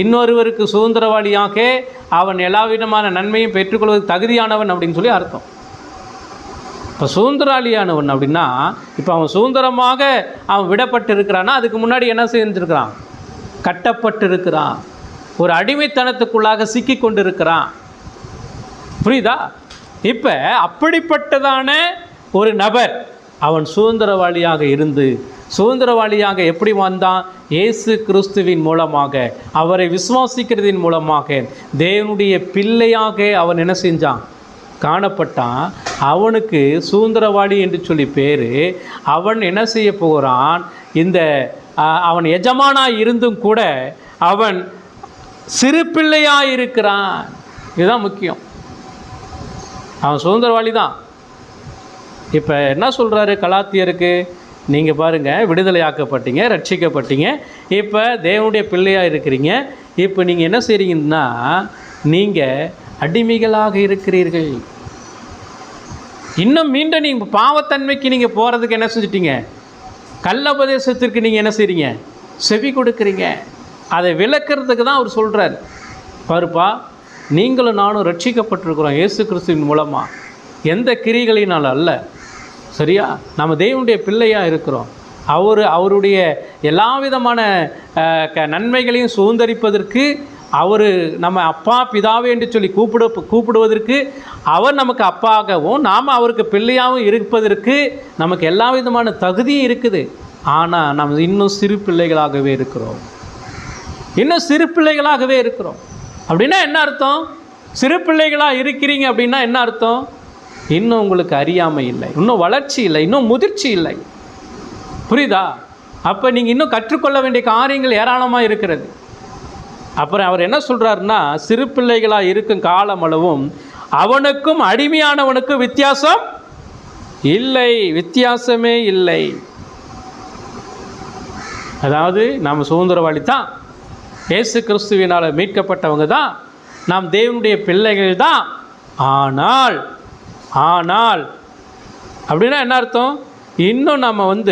இன்னொருவருக்கு சுதந்திரவாளியாக அவன் எல்லா விதமான நன்மையும் பெற்றுக்கொள்வதற்கு தகுதியானவன் அப்படின்னு சொல்லி அர்த்தம். இப்போ சுதந்திராளியானவன் அப்படின்னா, இப்போ அவன் சுதந்திரமாக அவன் விடப்பட்டு இருக்கிறான்னா அதுக்கு முன்னாடி என்ன செஞ்சுருக்கிறான்? கட்டப்பட்டு இருக்கிறான். ஒரு அடிமைத்தனத்துக்குள்ளாக சிக்கி கொண்டு இருக்கிறான். புரியுதா? இப்போ அப்படிப்பட்டதான ஒரு நபர் அவன் சுதந்திரவாளியாக இருந்து, சுதந்திரவாளியாக எப்படி வந்தான்? இயேசு கிறிஸ்துவின் மூலமாக, அவரை விசுவாசிக்கிறதின் மூலமாக தேவனுடைய பிள்ளையாக அவன் என்ன செஞ்சான்? காணப்பட்டான். அவனுக்கு சுதந்திரவாளி என்று சொல்லி பேர். அவன் என்ன செய்ய போகிறான்? இந்த அவன் எஜமானாக இருந்தும் கூட அவன் சிறு பிள்ளையாக இருக்கிறான். இதுதான் முக்கியம். அவன் சுதந்திரவாளி தான். இப்போ என்ன சொல்கிறாரு கலாத்தியருக்கு? நீங்கள் பாருங்கள், விடுதலையாக்கப்பட்டீங்க, ரட்சிக்கப்பட்டீங்க, இப்போ தேவனுடைய பிள்ளையாக இருக்கிறீங்க. இப்போ நீங்கள் என்ன செய்கிறீங்கன்னா, நீங்கள் அடிமைகளாக இருக்கிறீர்கள். இன்னும் மீண்டும் நீங்கள் பாவத்தன்மைக்கு நீங்கள் போகிறதுக்கு என்ன செஞ்சிட்டீங்க? கள்ளோபதேசத்திற்கு நீங்கள் என்ன செய்கிறீங்க? செவி கொடுக்குறீங்க. அதை விளக்கிறதுக்கு தான் அவர் சொல்கிறார். பாருப்பா, நீங்களும் நானும் ரட்சிக்கப்பட்டிருக்கிறோம் இயேசு கிறிஸ்துவின் மூலமாக, எந்த கிரிகளினால் அல்ல. சரியா? நம்ம தேவனுடைய பிள்ளையாக இருக்கிறோம். அவருடைய எல்லா விதமான நன்மைகளையும் சுதந்திரிப்பதற்கு, அவர் நம்ம அப்பா பிதாவே என்று சொல்லி கூப்பிடுவதற்கு, அவர் நமக்கு அப்பாகவும் நாம் அவருக்கு பிள்ளையாகவும் இருப்பதற்கு நமக்கு எல்லா விதமான தகுதியும் இருக்குது. ஆனால் நம்ம இன்னும் சிறு பிள்ளைகளாகவே இருக்கிறோம். இன்னும் சிறு பிள்ளைகளாகவே இருக்கிறோம். அப்படின்னா என்ன அர்த்தம்? சிறு பிள்ளைகளாக இருக்கிறீங்க அப்படின்னா என்ன அர்த்தம்? இன்னும் உங்களுக்கு அறியாமை இல்லை, இன்னும் வளர்ச்சி இல்லை, இன்னும் முதிர்ச்சி இல்லை. புரியுதா? அப்போ நீங்கள் இன்னும் கற்றுக்கொள்ள வேண்டிய காரியங்கள் ஏராளமாக இருக்கிறது. அப்புறம் அவர் என்ன சொல்கிறாருன்னா, சிறு பிள்ளைகளாக இருக்கும் காலமளவும் அவனுக்கும் அடிமையானவனுக்கும் வித்தியாசம் இல்லை, வித்தியாசமே இல்லை. அதாவது நாம் சுதந்திரவாளி தான், இயேசு கிறிஸ்துவினால் மீட்கப்பட்டவங்க தான், நாம் தேவனுடைய பிள்ளைகள் தான். ஆனால் அப்படின்னா என்ன அர்த்தம்? இன்னும் நம்ம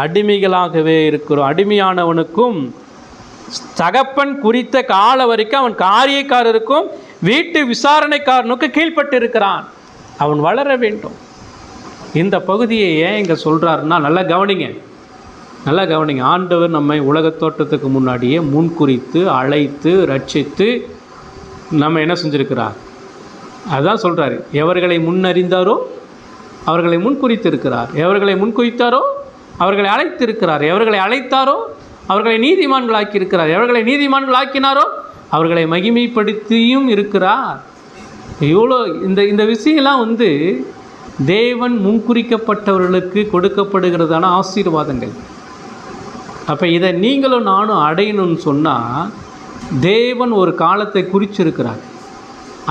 அடிமைகளாகவே இருக்கிறோம். அடிமையானவனுக்கும் தகப்பன் குறித்த கால வரைக்கும் அவன் காரியக்காரருக்கும் வீட்டு விசாரணைக்காரனுக்கு கீழ்பட்டு இருக்கிறான். அவன் வளர வேண்டும். இந்த பகுதியை ஏன் இங்கே சொல்கிறாருன்னா, நல்லா கவனிங்க. ஆண்டவர் நம்மை உலகத் தோற்றத்துக்கு முன்னாடியே முன்குறித்து அழைத்து ரட்சித்து நம்ம என்ன செஞ்சுருக்கிறார்? அதுதான் சொல்கிறார். எவர்களை முன்னறிந்தாரோ அவர்களை முன்குறித்திருக்கிறார், எவர்களை முன்குறித்தாரோ அவர்களை அழைத்திருக்கிறார், எவர்களை அழைத்தாரோ அவர்களை நீதிமான்களாக்கி இருக்கிறார், எவர்களை நீதிமான்களாக்கினாரோ அவர்களை மகிமைப்படுத்தியும் இருக்கிறார். இவ்வளோ இந்த விஷயம்லாம் தேவன் முன்குறிக்கப்பட்டவர்களுக்கு கொடுக்கப்படுகிறதான ஆசீர்வாதங்கள். அப்போ இதை நீங்களும் நானும் அடையணும்னு சொன்னால் தேவன் ஒரு காலத்தை குறிச்சிருக்கிறார்.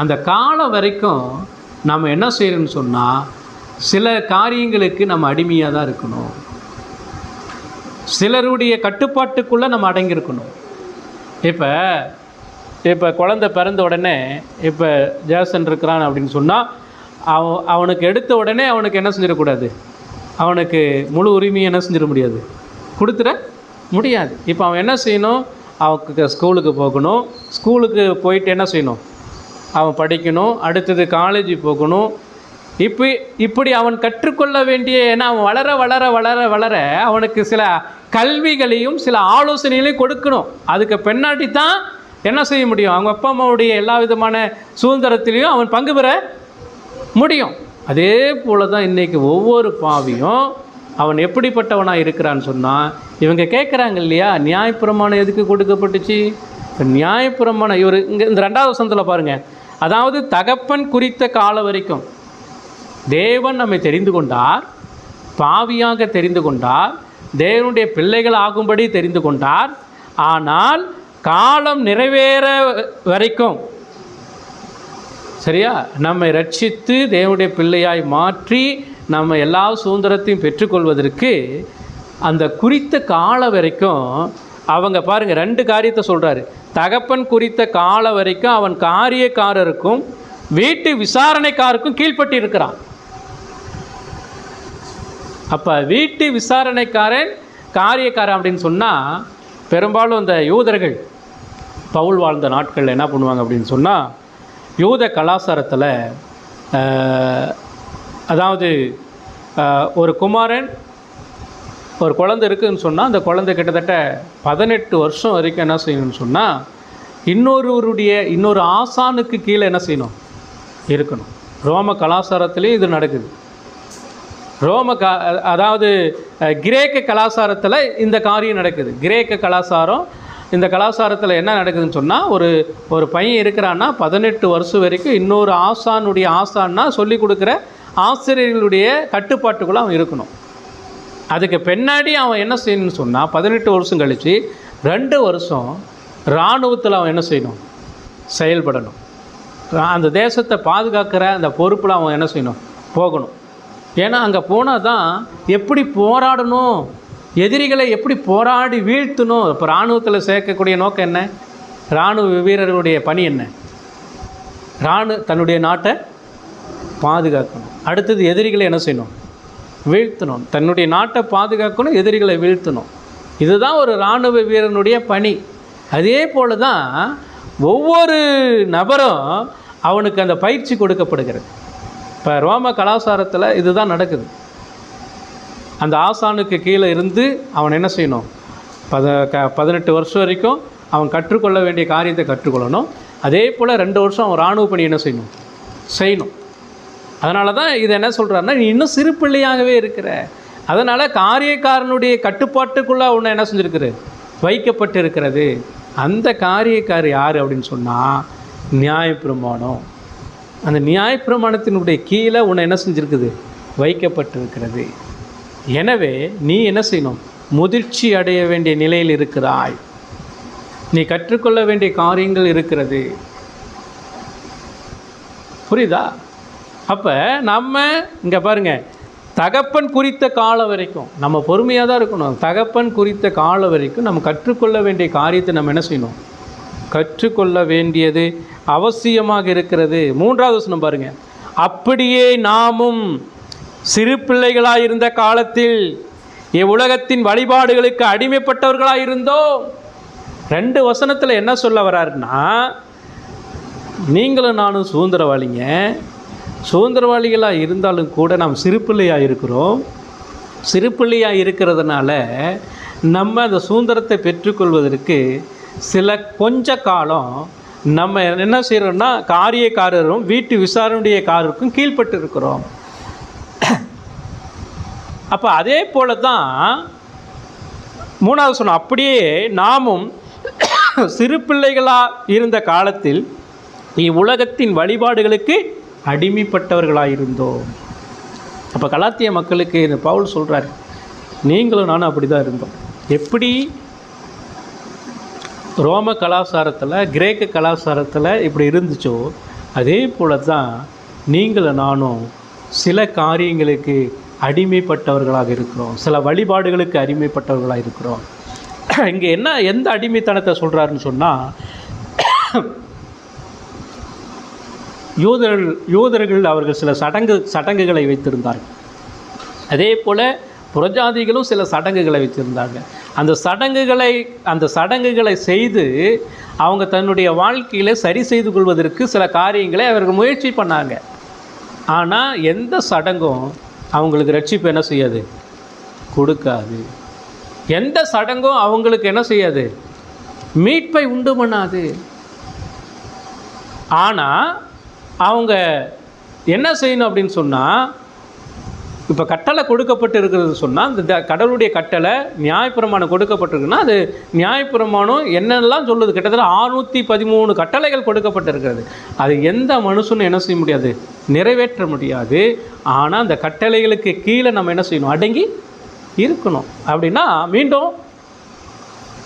அந்த காலம் வரைக்கும் நம்ம என்ன செய்யணும்னு சொன்னால், சில காரியங்களுக்கு நம்ம அடிமையாக தான் இருக்கணும். சிலருடைய கட்டுப்பாட்டுக்குள்ளே நம்ம அடங்கியிருக்கணும். இப்போ குழந்தை பிறந்த உடனே, இப்போ ஜேசன் இருக்கிறான் அப்படின்னு சொன்னால் அவனுக்கு எடுத்த உடனே அவனுக்கு என்ன செஞ்சிடக்கூடாது? அவனுக்கு முழு உரிமையை என்ன செஞ்சிட முடியாது? கொடுத்துட முடியாது. இப்போ அவன் என்ன செய்யணும்? அவனுக்கு ஸ்கூலுக்கு போகணும். ஸ்கூலுக்கு போயிட்டு என்ன செய்யணும்? அவன் படிக்கணும். அடுத்தது காலேஜ் போகணும். இப்படி அவன் கற்றுக்கொள்ள வேண்டிய, ஏன்னா அவன் வளர வளர வளர வளர அவனுக்கு சில கல்விகளையும் சில ஆலோசனைகளையும் கொடுக்கணும். அதுக்கு பின்னாடி தான் என்ன செய்ய முடியும்? அவங்க அப்பா அம்மாவுடைய எல்லா விதமான சுதந்திரத்திலையும் அவன் பங்கு பெற முடியும். அதே போல் தான் இன்றைக்கி ஒவ்வொரு பாவியும் அவன் எப்படிப்பட்டவனாக இருக்கிறான்னு சொன்னால், இவங்க கேட்குறாங்க இல்லையா, நியாயப்பிரமாணம் எதுக்கு கொடுக்கப்பட்டுச்சு? இப்போ நியாயப்பிரமாணம் இவர் இங்கே இந்த 2வது வசனத்தில் பாருங்கள். அதாவது தகப்பன் குறித்த காலம் வரைக்கும் தேவன் நம்மை தெரிந்து கொண்டார், பாவியாக தெரிந்து கொண்டார், தேவனுடைய பிள்ளைகள் ஆகும்படி தெரிந்து கொண்டார். ஆனால் காலம் நிறைவேற வரைக்கும், சரியா, நம்மை ரட்சித்து தேவனுடைய பிள்ளையாய் மாற்றி நம்ம எல்லா சுதந்திரத்தையும் பெற்றுக்கொள்வதற்கு அந்த குறித்த காலம் வரைக்கும் அவங்க பாருங்கள் 2 காரியத்தை சொல்கிறாரு. தகப்பன் குறித்த கால வரைக்கும் அவன் காரியக்காரருக்கும் வீட்டு விசாரணைக்காருக்கும் கீழ்ப்பட்டு இருக்கிறான். அப்போ வீட்டு விசாரணைக்காரன் காரியக்காரன் அப்படின்னு சொன்னால், பெரும்பாலும் இந்த யூதர்கள் பவுல் வாழ்ந்த நாட்களில் என்ன பண்ணுவாங்க அப்படின்னு சொன்னால், யூத கலாச்சாரத்தில் அதாவது ஒரு குமாரன் ஒரு குழந்தை இருக்குதுன்னு சொன்னால், அந்த குழந்தை கிட்டத்தட்ட 18 வருஷம் வரைக்கும் என்ன செய்யணும்னு சொன்னால், இன்னொரு ஆசானுக்கு கீழே என்ன செய்யணும், இருக்கணும். ரோம கலாச்சாரத்துலேயும் இது நடக்குது. அதாவது கிரேக்க கலாச்சாரத்தில் இந்த காரியம் நடக்குது. கிரேக்க கலாச்சாரம், இந்த கலாச்சாரத்தில் என்ன நடக்குதுன்னு சொன்னால், ஒரு பையன் இருக்கிறான்னா 18 வருஷம் வரைக்கும் இன்னொரு ஆசான்னா சொல்லிக் கொடுக்குற ஆசிரியர்களுடைய கட்டுப்பாட்டுக்குள்ளே அவன் இருக்கணும். அதுக்கு பின்னாடி அவன் என்ன செய்யணும்னு சொன்னால், 18 வருஷம் கழித்து 2 வருஷம் இராணுவத்தில் அவன் என்ன செய்யணும், செயல்படணும். அந்த தேசத்தை பாதுகாக்கிற அந்த பொறுப்பில் அவன் என்ன செய்யணும், போகணும். ஏன்னா அங்கே போனால் தான் எப்படி போராடணும், எதிரிகளை எப்படி போராடி வீழ்த்தணும். இப்போ இராணுவத்தில் சேர்க்கக்கூடிய நோக்கம் என்ன? இராணுவ வீரர்களுடைய பணி என்ன? தன்னுடைய நாட்டை பாதுகாக்கணும். அடுத்தது எதிரிகளை என்ன செய்யணும், வீழ்த்தணும். தன்னுடைய நாட்டை பாதுகாக்கணும், எதிரிகளை வீழ்த்தணும். இதுதான் ஒரு இராணுவ வீரனுடைய பணி. அதே போல தான் ஒவ்வொரு நபரும் அவனுக்கு அந்த பயிற்சி கொடுக்கப்படுகிறது. இப்போ ரோம கலாச்சாரத்தில் இதுதான் நடக்குது. அந்த ஆசானுக்கு கீழே இருந்து அவன் என்ன செய்யணும், 18 வருஷம் வரைக்கும் அவன் கற்றுக்கொள்ள வேண்டிய காரியத்தை கற்றுக்கொள்ளணும். அதே போல் 2 வருஷம் அவன் இராணுவ பணி என்ன செய்யணும். அதனால தான் இது என்ன சொல்கிறாருன்னா, நீ இன்னும் சிறு பிள்ளையாகவே இருக்கிற, அதனால் காரியக்காரனுடைய கட்டுப்பாட்டுக்குள்ளே உன்னை என்ன செஞ்சுருக்குது, வைக்கப்பட்டு இருக்கிறது. அந்த காரியக்காரர் யார் அப்படின்னு சொன்னால், நியாயப்பிரமாணம். அந்த நியாயப்பிரமாணத்தினுடைய கீழே உன்னை என்ன செஞ்சுருக்குது, வைக்கப்பட்டிருக்கிறது. எனவே நீ என்ன செய்யணும், முதிர்ச்சி அடைய வேண்டிய நிலையில் இருக்கிறாய். நீ கற்றுக்கொள்ள வேண்டிய காரியங்கள் இருக்கிறது. புரியுதா? அப்போ நம்ம இங்கே பாருங்கள், தகப்பன் குறித்த காலம் வரைக்கும் நம்ம பொறுமையாக தான் இருக்கணும். தகப்பன் குறித்த காலம் வரைக்கும் நம்ம கற்றுக்கொள்ள வேண்டிய காரியத்தை நம்ம என்ன செய்யணும், கற்றுக்கொள்ள வேண்டியது அவசியமாக இருக்கிறது. 3வது வசனம் பாருங்கள். அப்படியே நாமும் சிறு பிள்ளைகளாக இருந்த காலத்தில் இவ்வுலகத்தின் வழிபாடுகளுக்கு அடிமைப்பட்டவர்களாக இருந்தோம். 2 வசனத்தில் என்ன சொல்ல வர்றாருன்னா, நீங்களும் நானும் சுதந்திரவாளிகளாக இருந்தாலும் கூட நாம் சிறு பிள்ளையாக இருக்கிறோம். சிறு பிள்ளையாக இருக்கிறதுனால நம்ம அந்த சுதந்திரத்தை பெற்றுக்கொள்வதற்கு கொஞ்ச காலம் நம்ம என்ன செய்கிறோம்னா, காரியக்காரரும் வீட்டு விசாரணையுடைய காரருக்கும் கீழ்பட்டு இருக்கிறோம். அப்போ அதே போல தான் 3வது சொன்னோம். அப்படியே நாமும் சிறு பிள்ளைகளாக இருந்த காலத்தில் இவ்வுலகத்தின் வழிபாடுகளுக்கு அடிமைப்பட்டவர்களாக இருந்தோம். அப்போ கலாத்திய மக்களுக்கு இந்த பவுல் சொல்கிறார், நீங்களும் நானும் அப்படி தான் இருந்தோம். எப்படி ரோம கலாச்சாரத்தில், கிரேக்க கலாச்சாரத்தில் இப்படி இருந்துச்சோ, அதே போல தான் நீங்களும் நானும் சில காரியங்களுக்கு அடிமைப்பட்டவர்களாக இருக்கிறோம். சில வழிபாடுகளுக்கு அடிமைப்பட்டவர்களாக இருக்கிறோம். இங்கே எந்த அடிமைத்தனத்தை சொல்கிறாருன்னு சொன்னால், யூதர்கள் அவர்கள் சில சடங்குகளை வைத்திருந்தார்கள். அதே போல் புறஜாதிகளும் சில சடங்குகளை வைத்திருந்தாங்க. அந்த சடங்குகளை செய்து அவங்க தன்னுடைய வாழ்க்கையில் சரி செய்து கொள்வதற்கு சில காரியங்களை அவர்கள் முயற்சி பண்ணாங்க. ஆனால் எந்த சடங்கும் அவங்களுக்கு ரட்சிப்பு என்ன செய்யாது, கொடுக்காது. எந்த சடங்கும் அவங்களுக்கு என்ன செய்யாது, மீட்பை உண்டு பண்ணாது. ஆனால் அவங்க என்ன செய்யணும் அப்படின்னு சொன்னால், இப்போ கட்டளை கொடுக்கப்பட்டு இருக்கிறது சொன்னால், அந்த கடவுளுடைய கட்டளை நியாயப்பிரமாணம் கொடுக்கப்பட்டிருக்குன்னா, அது நியாயப்பிரமாணம் என்னெல்லாம் சொல்லுது, கிட்டத்தட்ட 613 கட்டளைகள் கொடுக்கப்பட்டிருக்கிறது. அது எந்த மனுஷனும் என்ன செய்ய முடியாது, நிறைவேற்ற முடியாது. ஆனால் அந்த கட்டளைகளுக்கு கீழே நம்ம என்ன செய்யணும், அடங்கி இருக்கணும். அப்படின்னா மீண்டும்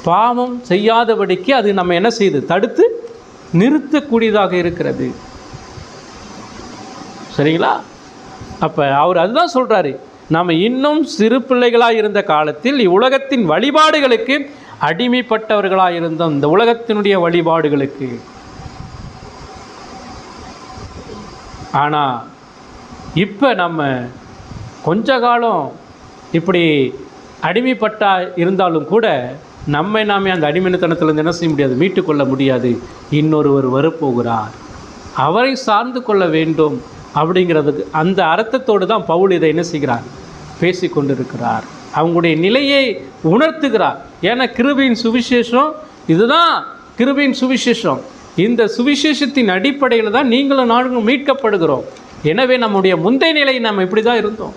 பாவம் செய்யாதபடிக்கு அது நம்ம என்ன செய்யுது, தடுத்து நிறுத்தக்கூடியதாக இருக்கிறது. சரிங்களா? அப்போ அவர் அதுதான் சொல்கிறாரு, நாம் இன்னும் சிறு பிள்ளைகளாக இருந்த காலத்தில் இவ்வுலகத்தின் வழிபாடுகளுக்கு அடிமைப்பட்டவர்களாக இருந்தோம் இந்த உலகத்தினுடைய வழிபாடுகளுக்கு. ஆனால் இப்போ நம்ம கொஞ்ச காலம் இப்படி அடிமைப்பட்டா இருந்தாலும் கூட நம்மை நாமே அந்த அடிமைத்தனத்திலிருந்து என்ன செய்ய முடியாது, மீட்டுக்கொள்ள முடியாது. இன்னொருவர் வரப்போகிறார், அவரை சார்ந்து கொள்ள வேண்டும் அப்படிங்கிறதுக்கு அந்த அர்த்தத்தோடு தான் பவுல் இதை என்ன செய்கிறார், பேசி கொண்டிருக்கிறார். அவங்களுடைய நிலையை உணர்த்துகிறார். ஏன்னா கிருபையின் சுவிசேஷம் இதுதான், கிருபையின் சுவிசேஷம். இந்த சுவிசேஷத்தின் அடிப்படையில் தான் நீங்களும் நானும் மீட்கப்படுகிறோம். எனவே நம்முடைய முந்தைய நிலை நம்ம இப்படி தான் இருந்தோம்.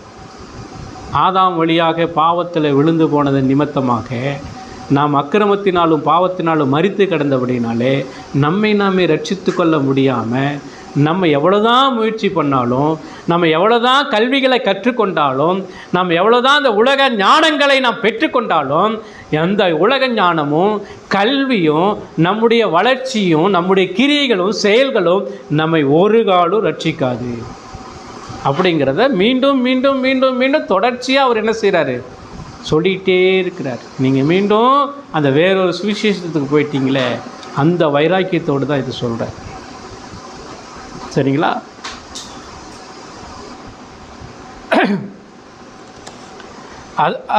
ஆதாம் வழியாக பாவத்தில் விழுந்து போனதன் நிமித்தமாக நாம் அக்கிரமத்தினாலும் பாவத்தினாலும் மரித்து கிடந்தபடினாலே நம்மை நாமே ரட்சித்து கொள்ள முடியாமல் நம்ம எவ்வளோதான் முயற்சி பண்ணாலும், நம்ம எவ்வளோதான் கல்விகளை கற்றுக்கொண்டாலும், நம்ம எவ்வளோதான் அந்த உலக ஞானங்களை நாம் பெற்றுக்கொண்டாலும், எந்த உலக ஞானமும் கல்வியும் நம்முடைய வளர்ச்சியும் நம்முடைய கிரியைகளும் செயல்களும் நம்மை ஒரு காலும் ரட்சிக்காது. அப்படிங்கிறத மீண்டும் மீண்டும் மீண்டும் மீண்டும் தொடர்ச்சியாக அவர் என்ன செய்கிறாரு, சொல்லிகிட்டே இருக்கிறார். நீங்கள் மீண்டும் அந்த வேறொரு சுவிசேஷத்துக்கு போயிட்டீங்களே, அந்த வைராக்கியத்தோடு தான் இது சொல்கிறார். சரிங்களா?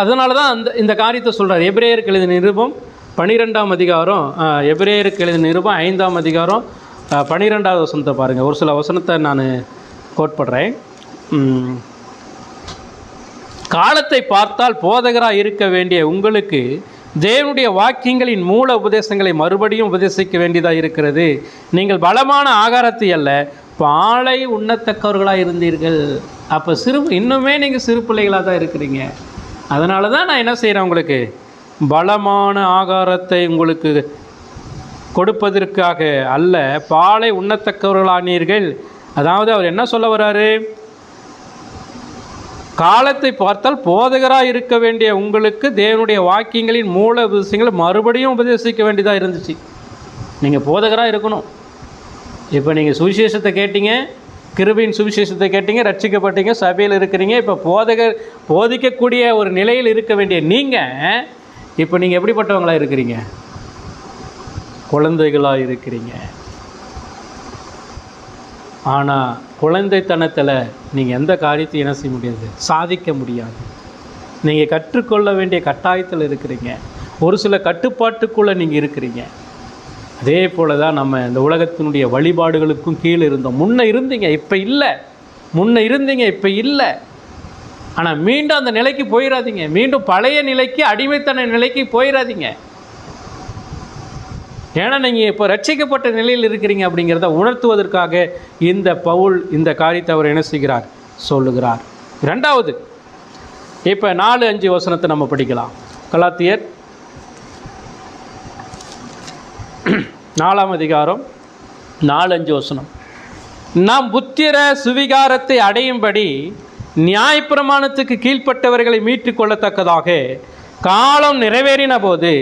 அதனால தான் இந்த காரியத்தை சொல்கிறார். எபிரேயருக்கு எழுதின நிருபம் 12ஆம் அதிகாரம், எபிரேயருக்கு எழுதின நிருபம் 5ஆம் அதிகாரம் 12வது வசனத்தை பாருங்கள். ஒரு சில வசனத்தை நான் கோட் பண்ணுறேன். காலத்தை பார்த்தால் போதகராக இருக்க வேண்டிய உங்களுக்கு தேவனுடைய வாக்கியங்களின் மூல உபதேசங்களை மறுபடியும் உபதேசிக்க வேண்டியதாக இருக்கிறது. நீங்கள் பலமான ஆகாரத்தை அல்ல பாலை உண்ணத்தக்கவர்களாக இருந்தீர்கள். அப்போ இன்னுமே நீங்கள் சிறு பிள்ளைகளாக தான் இருக்கிறீங்க. அதனால தான் நான் என்ன செய்கிறேன், உங்களுக்கு பலமான ஆகாரத்தை உங்களுக்கு கொடுப்பதற்காக அல்ல பாலை உண்ணத்தக்கவர்களானீர்கள். அதாவது அவர் என்ன சொல்ல வர்றாரு, காலத்தை பார்த்தால் போதகராக இருக்க வேண்டிய உங்களுக்கு தேவனுடைய வாக்கியங்களின் மூல உபதேசங்களை மறுபடியும் உபதேசிக்க வேண்டியதாக இருந்துச்சு. நீங்கள் போதகராக இருக்கணும். இப்போ நீங்கள் சுவிசேஷத்தை கேட்டீங்க, கிருபையின் சுவிசேஷத்தை கேட்டீங்க, ரட்சிக்கப்பட்டீங்க, சபையில் இருக்கிறீங்க. இப்போ போதிக்கக்கூடிய ஒரு நிலையில் இருக்க வேண்டிய நீங்கள் இப்போ நீங்கள் எப்படிப்பட்டவங்களாக இருக்கிறீங்க, குழந்தைகளாக இருக்கிறீங்க. ஆனால் குழந்தைத்தனத்தில் நீங்கள் எந்த காரியத்தையும் என்ன செய்ய முடியாது, சாதிக்க முடியாது. நீங்கள் கற்றுக்கொள்ள வேண்டிய கட்டாயத்தில் இருக்கிறீங்க. ஒரு சில கட்டுப்பாட்டுக்குள்ளே நீங்கள் இருக்கிறீங்க. அதே போல் தான் நம்ம இந்த உலகத்தினுடைய வழிபாடுகளுக்கும் கீழே இருந்தோம். முன்னே இருந்தீங்க, இப்போ இல்லை. முன்னே இருந்தீங்க, இப்போ இல்லை. ஆனால் மீண்டும் அந்த நிலைக்கு போயிடாதீங்க. மீண்டும் பழைய நிலைக்கு, அடிமைத்தன நிலைக்கு போயிடாதீங்க. ஏன்னா நீங்கள் இப்போ ரட்சிக்கப்பட்ட நிலையில் இருக்கிறீங்க அப்படிங்கிறத உணர்த்துவதற்காக இந்த பவுல் இந்த காரியத்தை அவர் என்ன செய்கிறார், சொல்லுகிறார். ரெண்டாவது, இப்போ 4-5 வசனத்தை நம்ம படிக்கலாம். கலாத்தியர் 4ஆம் அதிகாரம் 4-5 வசனம். நாம் புத்திர சுவிகாரத்தை அடையும்படி நியாயப்பிரமாணத்துக்கு கீழ்ப்பட்டவர்களை மீட்டு கொள்ளத்தக்கதாக காலம் நிறைவேறின போது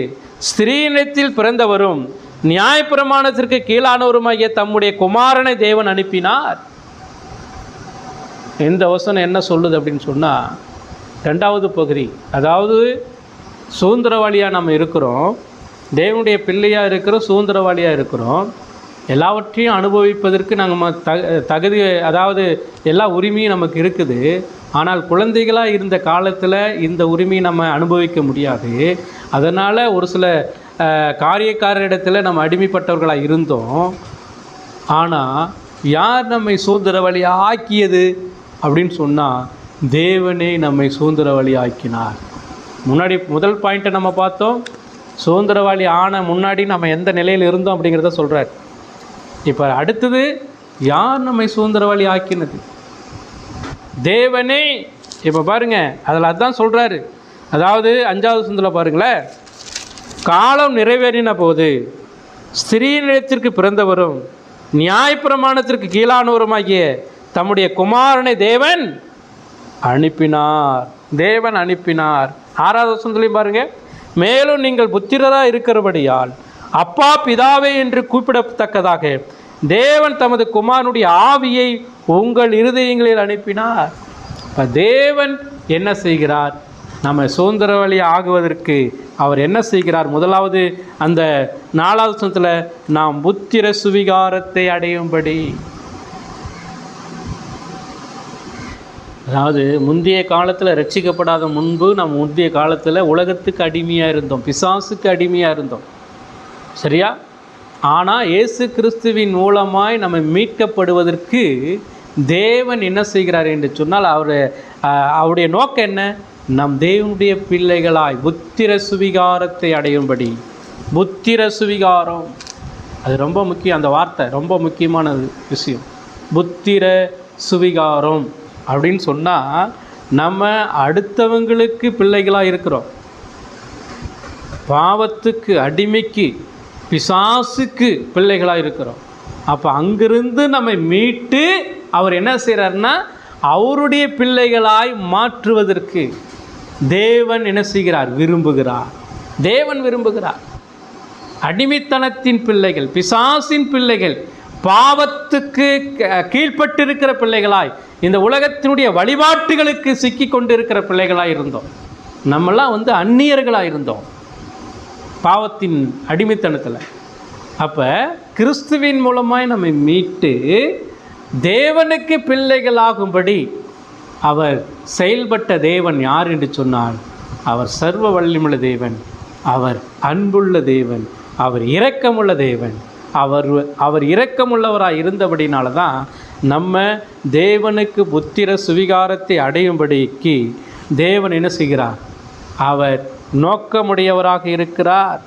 ஸ்திரீனிடத்தில் பிறந்தவரும் நியாயப்பிரமாணத்திற்கு கீழானவருமாகிய தம்முடைய குமாரனை தேவன் அனுப்பினார். இந்த வசனம் என்ன சொல்லுது அப்படின்னு சொன்னால், 2வது பகுதி, அதாவது சுதந்திரவாளியாக நம்ம இருக்கிறோம், தேவனுடைய பிள்ளையாக இருக்கிறோம், சுதந்திரவாளியாக இருக்கிறோம். எல்லாவற்றையும் அனுபவிப்பதற்கு நாங்கள் தகுதி, அதாவது எல்லா உரிமையும் நமக்கு இருக்குது. ஆனால் குழந்தைகளாக இருந்த காலத்தில் இந்த உரிமையை நம்ம அனுபவிக்க முடியாது. அதனால் ஒரு சில காரியக்காரரிடத்தில் நம்ம அடிமைப்பட்டவர்களாக இருந்தோம். ஆனால் யார் நம்மை சுதந்திரவாளி ஆக்கியது அப்படின்னு சொன்னால், தேவனே நம்மை சுதந்திரவாளி ஆக்கினார். முன்னாடி முதல் பாயிண்ட்டை நம்ம பார்த்தோம், சுதந்திரவாளி ஆன முன்னாடி நம்ம எந்த நிலையில் இருந்தோம் அப்படிங்கிறத சொல்கிறார். இப்போ அடுத்தது, யார் நம்மை சுதந்திரவாளி ஆக்கினது? தேவனே. இப்போ பாருங்கள், அதில் அதுதான் சொல்கிறாரு. அதாவது 5வது வசனத்தில் பாருங்களேன், காலம் நிறைவேறின போது ஸ்திரீனிடத்திற்கு பிறந்தவரும் நியாயப்பிரமாணத்திற்கு கீழானவருமாகிய தம்முடைய குமாரனை தேவன் அனுப்பினார். தேவன் அனுப்பினார். 6வது வசனத்துலையும் பாருங்கள், மேலும் நீங்கள் புத்திரராக இருக்கிறபடியால் அப்பா பிதாவே என்று கூப்பிடத்தக்கதாக தேவன் தமது குமாரனுடைய ஆவியை உங்கள் இருதயங்களில் அனுப்பினார். இப்போ தேவன் என்ன செய்கிறார், நம்ம சுதந்திரவாளி ஆகுவதற்கு அவர் என்ன செய்கிறார்? முதலாவது அந்த 4வது வசனத்தில் நாம் புத்திர சுவிகாரத்தை அடையும்படி. அதாவது முந்தைய காலத்தில் ரட்சிக்கப்படாத முன்பு நம்ம முந்தைய காலத்தில் உலகத்துக்கு அடிமையாக இருந்தோம், பிசாசுக்கு அடிமையாக இருந்தோம், சரியா? ஆனால் இயேசு கிறிஸ்துவின் மூலமாய் நம்ம மீட்கப்படுவதற்கு தேவன் என்ன செய்கிறார் என்று சொன்னால் அவருடைய நோக்கம் என்ன? நம் தேவனுடைய பிள்ளைகளாய் புத்திர சுவிகாரத்தை அடையும்படி. புத்திர சுவிகாரம் அது ரொம்ப முக்கியம், அந்த வார்த்தை ரொம்ப முக்கியமான விஷயம். புத்திர சுவிகாரம் அப்படின்னு சொன்னால் நம்ம அடுத்தவங்களுக்கு பிள்ளைகளாக இருக்கிறோம். பாவத்துக்கு அடிமைக்கு பிசாசுக்கு பிள்ளைகளாக இருக்கிறோம். அப்போ அங்கிருந்து நம்மை மீட்டு அவர் என்ன செய்கிறார்னா அவருடைய பிள்ளைகளாய் மாற்றுவதற்கு தேவன் என்ன செய்கிறார்? விரும்புகிறார். தேவன் விரும்புகிறார். அடிமைத்தனத்தின் பிள்ளைகள், பிசாசின் பிள்ளைகள், பாவத்துக்கு கீழ்ப்பட்டிருக்கிற பிள்ளைகளாய், இந்த உலகத்தினுடைய வழிபாட்டுகளுக்கு சிக்கி கொண்டு இருக்கிற பிள்ளைகளாக இருந்தோம். நம்மெல்லாம் அந்நியர்களாக இருந்தோம் பாவத்தின் அடிமைத்தனத்தில். அப்போ கிறிஸ்துவின் மூலமாய் நம்மை மீட்டு தேவனுக்கு பிள்ளைகளாகும்படி அவர் செயல்பட்ட தேவன் யார் என்று சொன்னால் அவர் சர்வ வல்லமையுள்ள தேவன், அவர் அன்புள்ள தேவன், அவர் இரக்கமுள்ள தேவன். அவர் இரக்கமுள்ளவராக இருந்தபடினால தான் நம்ம தேவனுக்கு புத்திர சுவிகாரத்தை அடையும்படிக்கு தேவன் என்ன செய்கிறார்? அவர் நோக்கமுடையவராக இருக்கிறார்.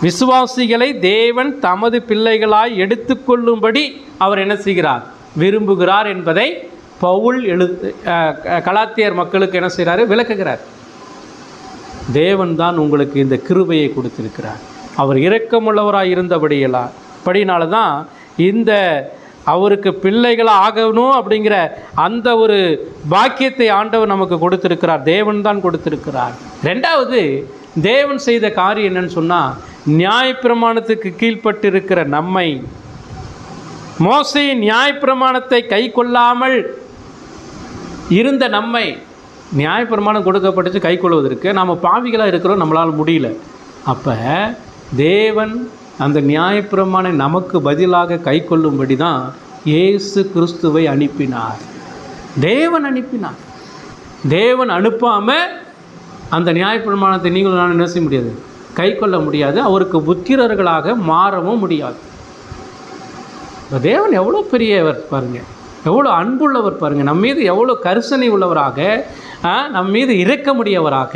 விசுவாசிகளை தேவன் தமது பிள்ளைகளாய் எடுத்துக்கொள்ளும்படி அவர் என்ன செய்கிறார்? விரும்புகிறார் என்பதை பவுல் கலாத்தியர் மக்களுக்கு என்ன செய்கிறாரு? விளக்குகிறார். தேவன் தான் உங்களுக்கு இந்த கிருபையை கொடுத்திருக்கிறார். அவர் இரக்கமுள்ளவராக இருந்தபடினால தான் இந்த அவருக்கு பிள்ளைகளாக ஆகணும் அப்படிங்கிற அந்த ஒரு பாக்கியத்தை ஆண்டவர் நமக்கு கொடுத்திருக்கிறார். தேவன் தான் கொடுத்திருக்கிறார். ரெண்டாவது, தேவன் செய்த காரியம் என்னன்னு சொன்னால், நியாயப்பிரமாணத்துக்கு கீழ்ப்பட்டிருக்கிற நம்மை, மோசேயின் நியாயப்பிரமாணத்தை கை கொள்ளாமல் இருந்த நம்மை, நியாயப்பிரமாணம் கொடுக்கப்பட்டுச்சு கை கொள்வதற்கு நாம் பாவிகளாக இருக்கிறோம், நம்மளால் முடியல. அப்போ தேவன் அந்த நியாயப்பிரமாணம் நமக்கு பதிலாக கை கொள்ளும்படி தான் இயேசு கிறிஸ்துவை அனுப்பினார். தேவன் அனுப்பினார். தேவன் அனுப்பாமல் அந்த நியாயப்பிரமாணத்தை நீங்களும் நான் என்ன செய்ய முடியாது? கை கொள்ள முடியாது. அவருக்கு புத்திரர்களாக மாறவும் முடியாது. தேவன் எவ்வளோ பெரியவர் பாருங்கள், எவ்வளோ அன்புள்ளவர் பாருங்கள், நம் மீது எவ்வளோ கரிசனை உள்ளவராக, நம் மீது இரக்கமுடையவராக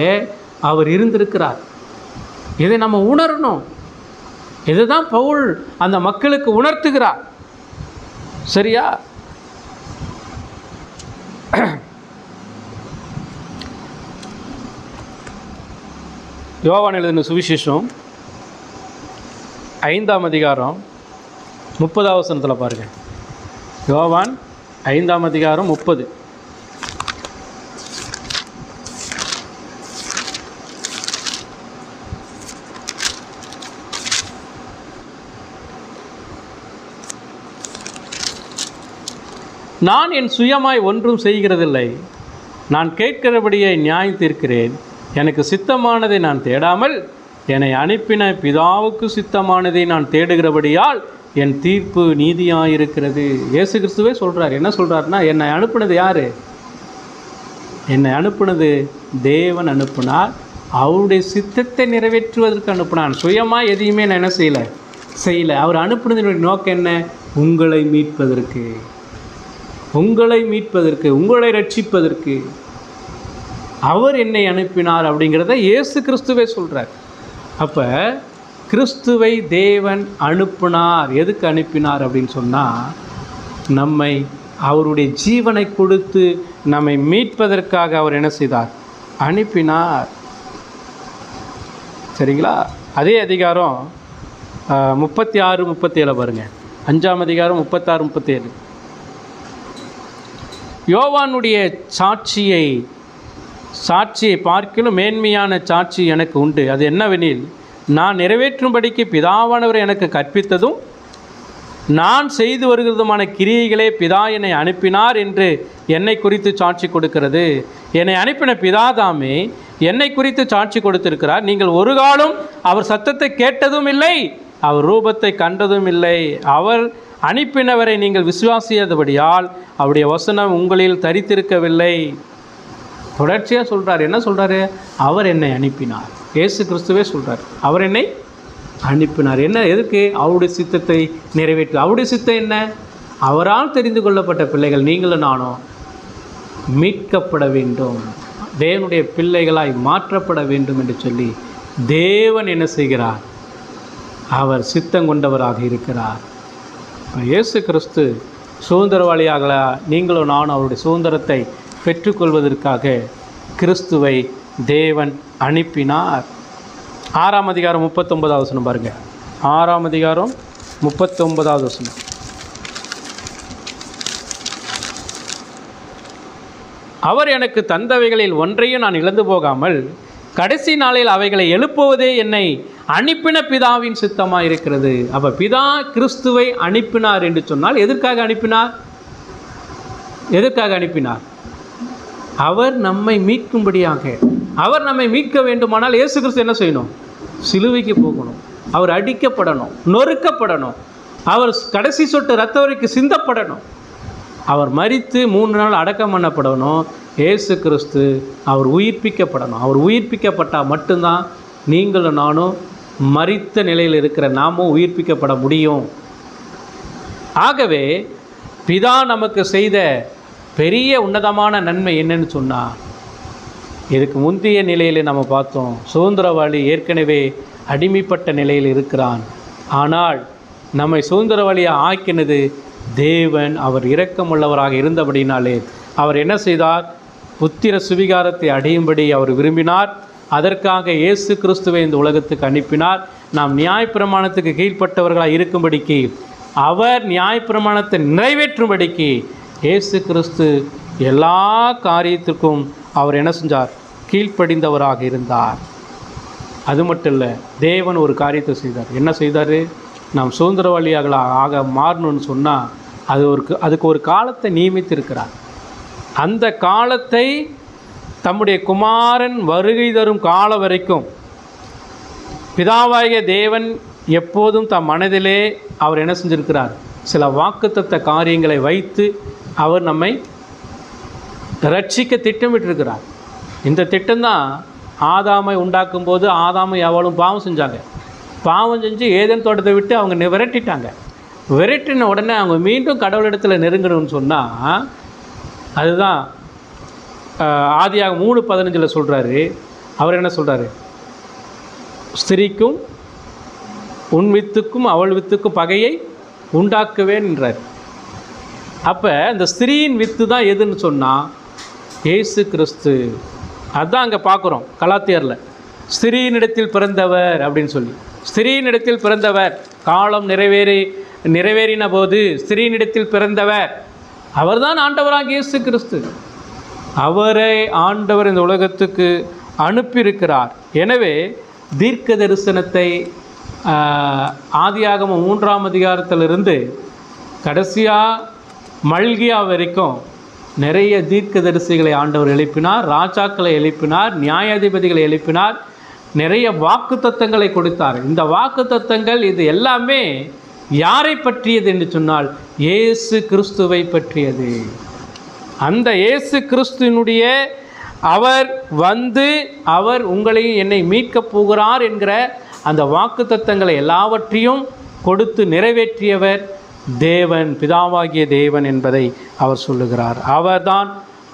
அவர் இருந்திருக்கிறார். இதை நம்ம உணரணும். இதுதான் பவுல் அந்த மக்களுக்கு உணர்த்துகிறார். சரியா? யோவான் எழுதின சுவிசேஷம் 5ஆம் அதிகாரம் 30ஆம் வசனத்தில் பாருங்கள். யோவான் 5ஆம் அதிகாரம் 30. நான் என் சுயமாய் ஒன்றும் செய்கிறதில்லை, நான் கேட்கிறபடியே நியாயம் தீர்க்கிறேன். எனக்கு சித்தமானதை நான் தேடாமல் என்னை அனுப்பின பிதாவுக்கு சித்தமானதை நான் தேடுகிறபடியால் என் தீர்ப்பு நீதியாயிருக்கிறது. இயேசு கிறிஸ்துவே சொல்கிறார். என்ன சொல்கிறாருன்னா, என்னை அனுப்புனது யார்? என்னை அனுப்புனது தேவன் அனுப்புனார். அவருடைய சித்தத்தை நிறைவேற்றுவதற்கு அனுப்புனான். சுயமாக எதையுமே நான் என்ன செய்யலை. அவர் அனுப்புனதனுடைய நோக்கம் என்ன? உங்களை மீட்பதற்கு, உங்களை ரட்சிப்பதற்கு அவர் என்னை அனுப்பினார் அப்படிங்கிறத இயேசு கிறிஸ்துவே சொல்கிறார். அப்போ கிறிஸ்துவை தேவன் அனுப்பினார். எதுக்கு அனுப்பினார் அப்படின்னு சொன்னால், நம்மை அவருடைய ஜீவனை கொடுத்து நம்மை மீட்பதற்காக அவர் என்ன செய்தார்? அனுப்பினார். சரிங்களா? அதே அதிகாரம் 36, 37 பாருங்கள். 5ஆம் அதிகாரம் 36, 37. யோவானுடைய சாட்சியை பார்க்கிலும் மேன்மையான சாட்சி எனக்கு உண்டு. அது என்னவெனில், நான் நிறைவேற்றும்படிக்கு பிதாவானவர் எனக்கு கற்பித்ததும் நான் செய்து வருகிறதுமான கிரியைகளே பிதா என்னை அனுப்பினார் என்று என்னை குறித்து சாட்சி கொடுக்கிறது. என்னை அனுப்பின பிதாதாமே என்னை குறித்து சாட்சி கொடுத்திருக்கிறார். நீங்கள் ஒரு காலம் அவர் சத்தத்தை கேட்டதும் இல்லை, அவர் ரூபத்தை கண்டதும் இல்லை. அவர் அனுப்பினவரை நீங்கள் விசுவாசியாதபடியால் அவருடைய வசனம் உங்களில் தரித்திருக்கவில்லை. தொடர்ச்சியாக சொல்கிறார். என்ன சொல்கிறாரு? அவர் என்னை அனுப்பினார். இயேசு கிறிஸ்துவே சொல்கிறார், அவர் என்னை அனுப்பினார். என்ன, எதுக்கு? அவருடைய சித்தத்தை நிறைவேற்று. அவருடைய சித்தம் என்ன? அவரால் தெரிந்து கொள்ளப்பட்ட பிள்ளைகள் நீங்களும் நானும் மீட்கப்பட வேண்டும், தேவனுடைய பிள்ளைகளாய் மாற்றப்பட வேண்டும் என்று சொல்லி தேவன் என்ன செய்கிறார்? அவர் சித்தம் கொண்டவராக இருக்கிறார். இயேசு கிறிஸ்து சுதந்திரவாளியாக நீங்களும் நானும் அவருடைய சுதந்திரத்தை பெற்றுக்கொள்வதற்காக கிறிஸ்துவை தேவன் அனுப்பினார். 6ஆம் அதிகாரம் 39வது வசனம் பாருங்கள். 6ஆம் அதிகாரம் 39வது வசனம். அவர் எனக்கு தந்தவைகளில் ஒன்றையும் நான் இழந்து போகாமல் கடைசி நாளில் அவைகளை எழுப்புவதே என்னை அனுப்பின பிதாவின் சித்தமாக இருக்கிறது. அப்போ பிதா கிறிஸ்துவை அனுப்பினார் என்று சொன்னால் எதற்காக அனுப்பினார்? எதற்காக அனுப்பினார்? அவர் நம்மை மீட்கும்படியாக. அவர் நம்மை மீட்க வேண்டுமானால் இயேசு கிறிஸ்து என்ன செய்யணும்? சிலுவைக்கு போகணும், அவர் அடிக்கப்படணும், நொறுக்கப்படணும், அவர் கடைசி சொட்டு இரத்த வரைக்கும் சிந்தப்படணும், அவர் மரித்து 3 நாள் அடக்கம் பண்ணப்படணும். இயேசு கிறிஸ்து அவர் உயிர்ப்பிக்கப்படணும். அவர் உயிர்ப்பிக்கப்பட்டால் மட்டும்தான் நீங்களும் நானும் மரித்த நிலையில் இருக்கிற நாமும் உயிர்ப்பிக்கப்பட முடியும். ஆகவே பிதா நமக்கு செய்த பெரிய உன்னதமான நன்மை என்னன்னு சொன்னால், இதுக்கு முந்தைய நிலையில் நம்ம பார்த்தோம், சுதந்திரவாளி ஏற்கனவே அடிமைப்பட்ட நிலையில் இருக்கிறான். ஆனால் நம்மை சுதந்திரவாளியாக ஆக்கினது தேவன். அவர் இரக்கமுள்ளவராக இருந்தபடினாலே அவர் என்ன செய்தார்? புத்திர சுவிகாரத்தை அடையும்படி அவர் விரும்பினார். அதற்காக இயேசு கிறிஸ்துவை இந்த உலகத்துக்கு அனுப்பினார். நாம் நியாயப்பிரமாணத்துக்கு கீழ்ப்பட்டவர்களாக இருக்கும்படிக்கு, அவர் நியாயப்பிரமாணத்தை நிறைவேற்றும்படிக்கு இயேசு கிறிஸ்து எல்லா காரியத்திற்கும் அவர் என்ன செஞ்சார்? கீழ்ப்படிந்தவராக இருந்தார். அது மட்டும் இல்லை, தேவன் ஒரு காரியத்தை செய்தார். என்ன செய்தார்? நாம் சுதந்திரவாளியாக மாறணும்னு சொன்னால் அதுக்கு ஒரு காலத்தை நியமித்திருக்கிறார். அந்த காலத்தை தம்முடைய குமாரன் வருகை தரும் காலம் வரைக்கும் பிதாவாகிய தேவன் எப்போதும் தம் மனதிலே அவர் என்ன செஞ்சிருக்கிறார்? சில வாக்குத்தத்த காரியங்களை வைத்து அவர் நம்மை ரட்சிக்க திட்டமிட்டிருக்கிறார். இந்த திட்டம்தான் ஆதாமை உண்டாக்கும் போது ஆதாமும் எவளும் பாவம் செஞ்சாங்க. பாவம் செஞ்சு ஏதேன் தோட்டத்தை விட்டு அவங்க விரட்டிட்டாங்க. விரட்டின உடனே அவங்க மீண்டும் கடவுளிடத்தில் நெருங்கணும்னு சொன்னால், அதுதான் ஆதியாக 3:15 சொல்கிறாரு. அவர் என்ன சொல்கிறாரு? ஸ்திரீக்கும் உன் வித்துக்கும் அவள் வித்துக்கும் பகையை உண்டாக்குவேன் என்றார். அப்போ இந்த ஸ்திரீயின் வித்து தான் எதுன்னு சொன்னால் இயேசு கிறிஸ்து. அதுதான் அங்கே பார்க்குறோம் கலாத்தியரில், ஸ்திரீனிடத்தில் பிறந்தவர் அப்படின்னு சொல்லி. ஸ்திரீனிடத்தில் பிறந்தவர், காலம் நிறைவேறின போது ஸ்திரீனிடத்தில் பிறந்தவர் அவர்தான் ஆண்டவராக இயேசு கிறிஸ்து. அவரை ஆண்டவர் இந்த உலகத்துக்கு அனுப்பியிருக்கிறார். எனவே தீர்க்க தரிசனத்தை ஆதியாகமம் 3ஆம் அதிகாரத்திலிருந்து கடைசியாக மல்கியா வரைக்கும் நிறைய தீர்க்க தரிசிகளை ஆண்டவர் எழுப்பினார், ராஜாக்களை எழுப்பினார், நியாயாதிபதிகளை எழுப்பினார், நிறைய வாக்குத்தத்தங்களை கொடுத்தார். இந்த வாக்குத்தத்தங்கள் இது எல்லாமே யாரை பற்றியது என்று சொன்னால் இயேசு கிறிஸ்துவை பற்றியது. அந்த இயேசு கிறிஸ்துவினுடைய அவர் வந்து அவர் உங்களையும் என்னை மீட்கப் போகிறார் என்கிற அந்த வாக்குத்தத்தங்களை எல்லாவற்றையும் கொடுத்து நிறைவேற்றியவர் தேவன், பிதாவாகிய தேவன் என்பதை அவர் சொல்லுகிறார். அவர்தான்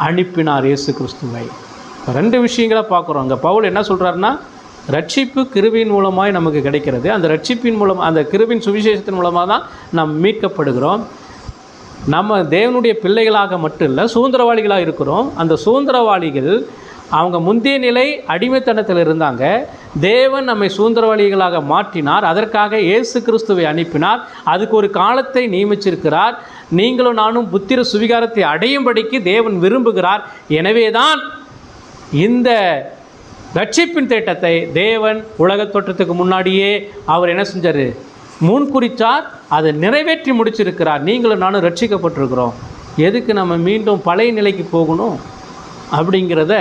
அனுப்பினார் இயேசு கிறிஸ்துவை. 2 விஷயங்களை பார்க்குறோம். அங்கே பவுல் என்ன சொல்கிறாருன்னா, ரட்சிப்பு கிருபையின் மூலமாய் நமக்கு கிடைக்கிறது. அந்த ரட்சிப்பின் மூலம், அந்த கிருபையின் சுவிசேஷத்தின் மூலமாக தான் நாம் மீட்கப்படுகிறோம். நம்ம தேவனுடைய பிள்ளைகளாக மட்டும் இல்லை, சுதந்திரவாளிகளாக இருக்கிறோம். அந்த சுதந்திரவாளிகள் அவங்க முந்தைய நிலை அடிமைத்தனத்தில் இருந்தாங்க. தேவன் நம்மை சுதந்திரவாளிகளாக மாற்றினார். அதற்காக இயேசு கிறிஸ்துவை அனுப்பினார். அதுக்கு ஒரு காலத்தை நியமிச்சிருக்கிறார். நீங்களும் நானும் புத்திர சுவிகாரத்தை அடையும்படிக்கு தேவன் விரும்புகிறார். எனவே தான் இந்த ரட்சிப்பின் திட்டத்தை தேவன் உலகத் தோற்றத்துக்கு முன்னாடியே அவர் என்ன செஞ்சார்? முன்குறித்தார். அதை நிறைவேற்றி முடிச்சிருக்கிறார். நீங்களும் நானும் ரட்சிக்கப்பட்டிருக்கிறோம். எதுக்கு நம்ம மீண்டும் பழைய நிலைக்கு போகணும் அப்படிங்கிறத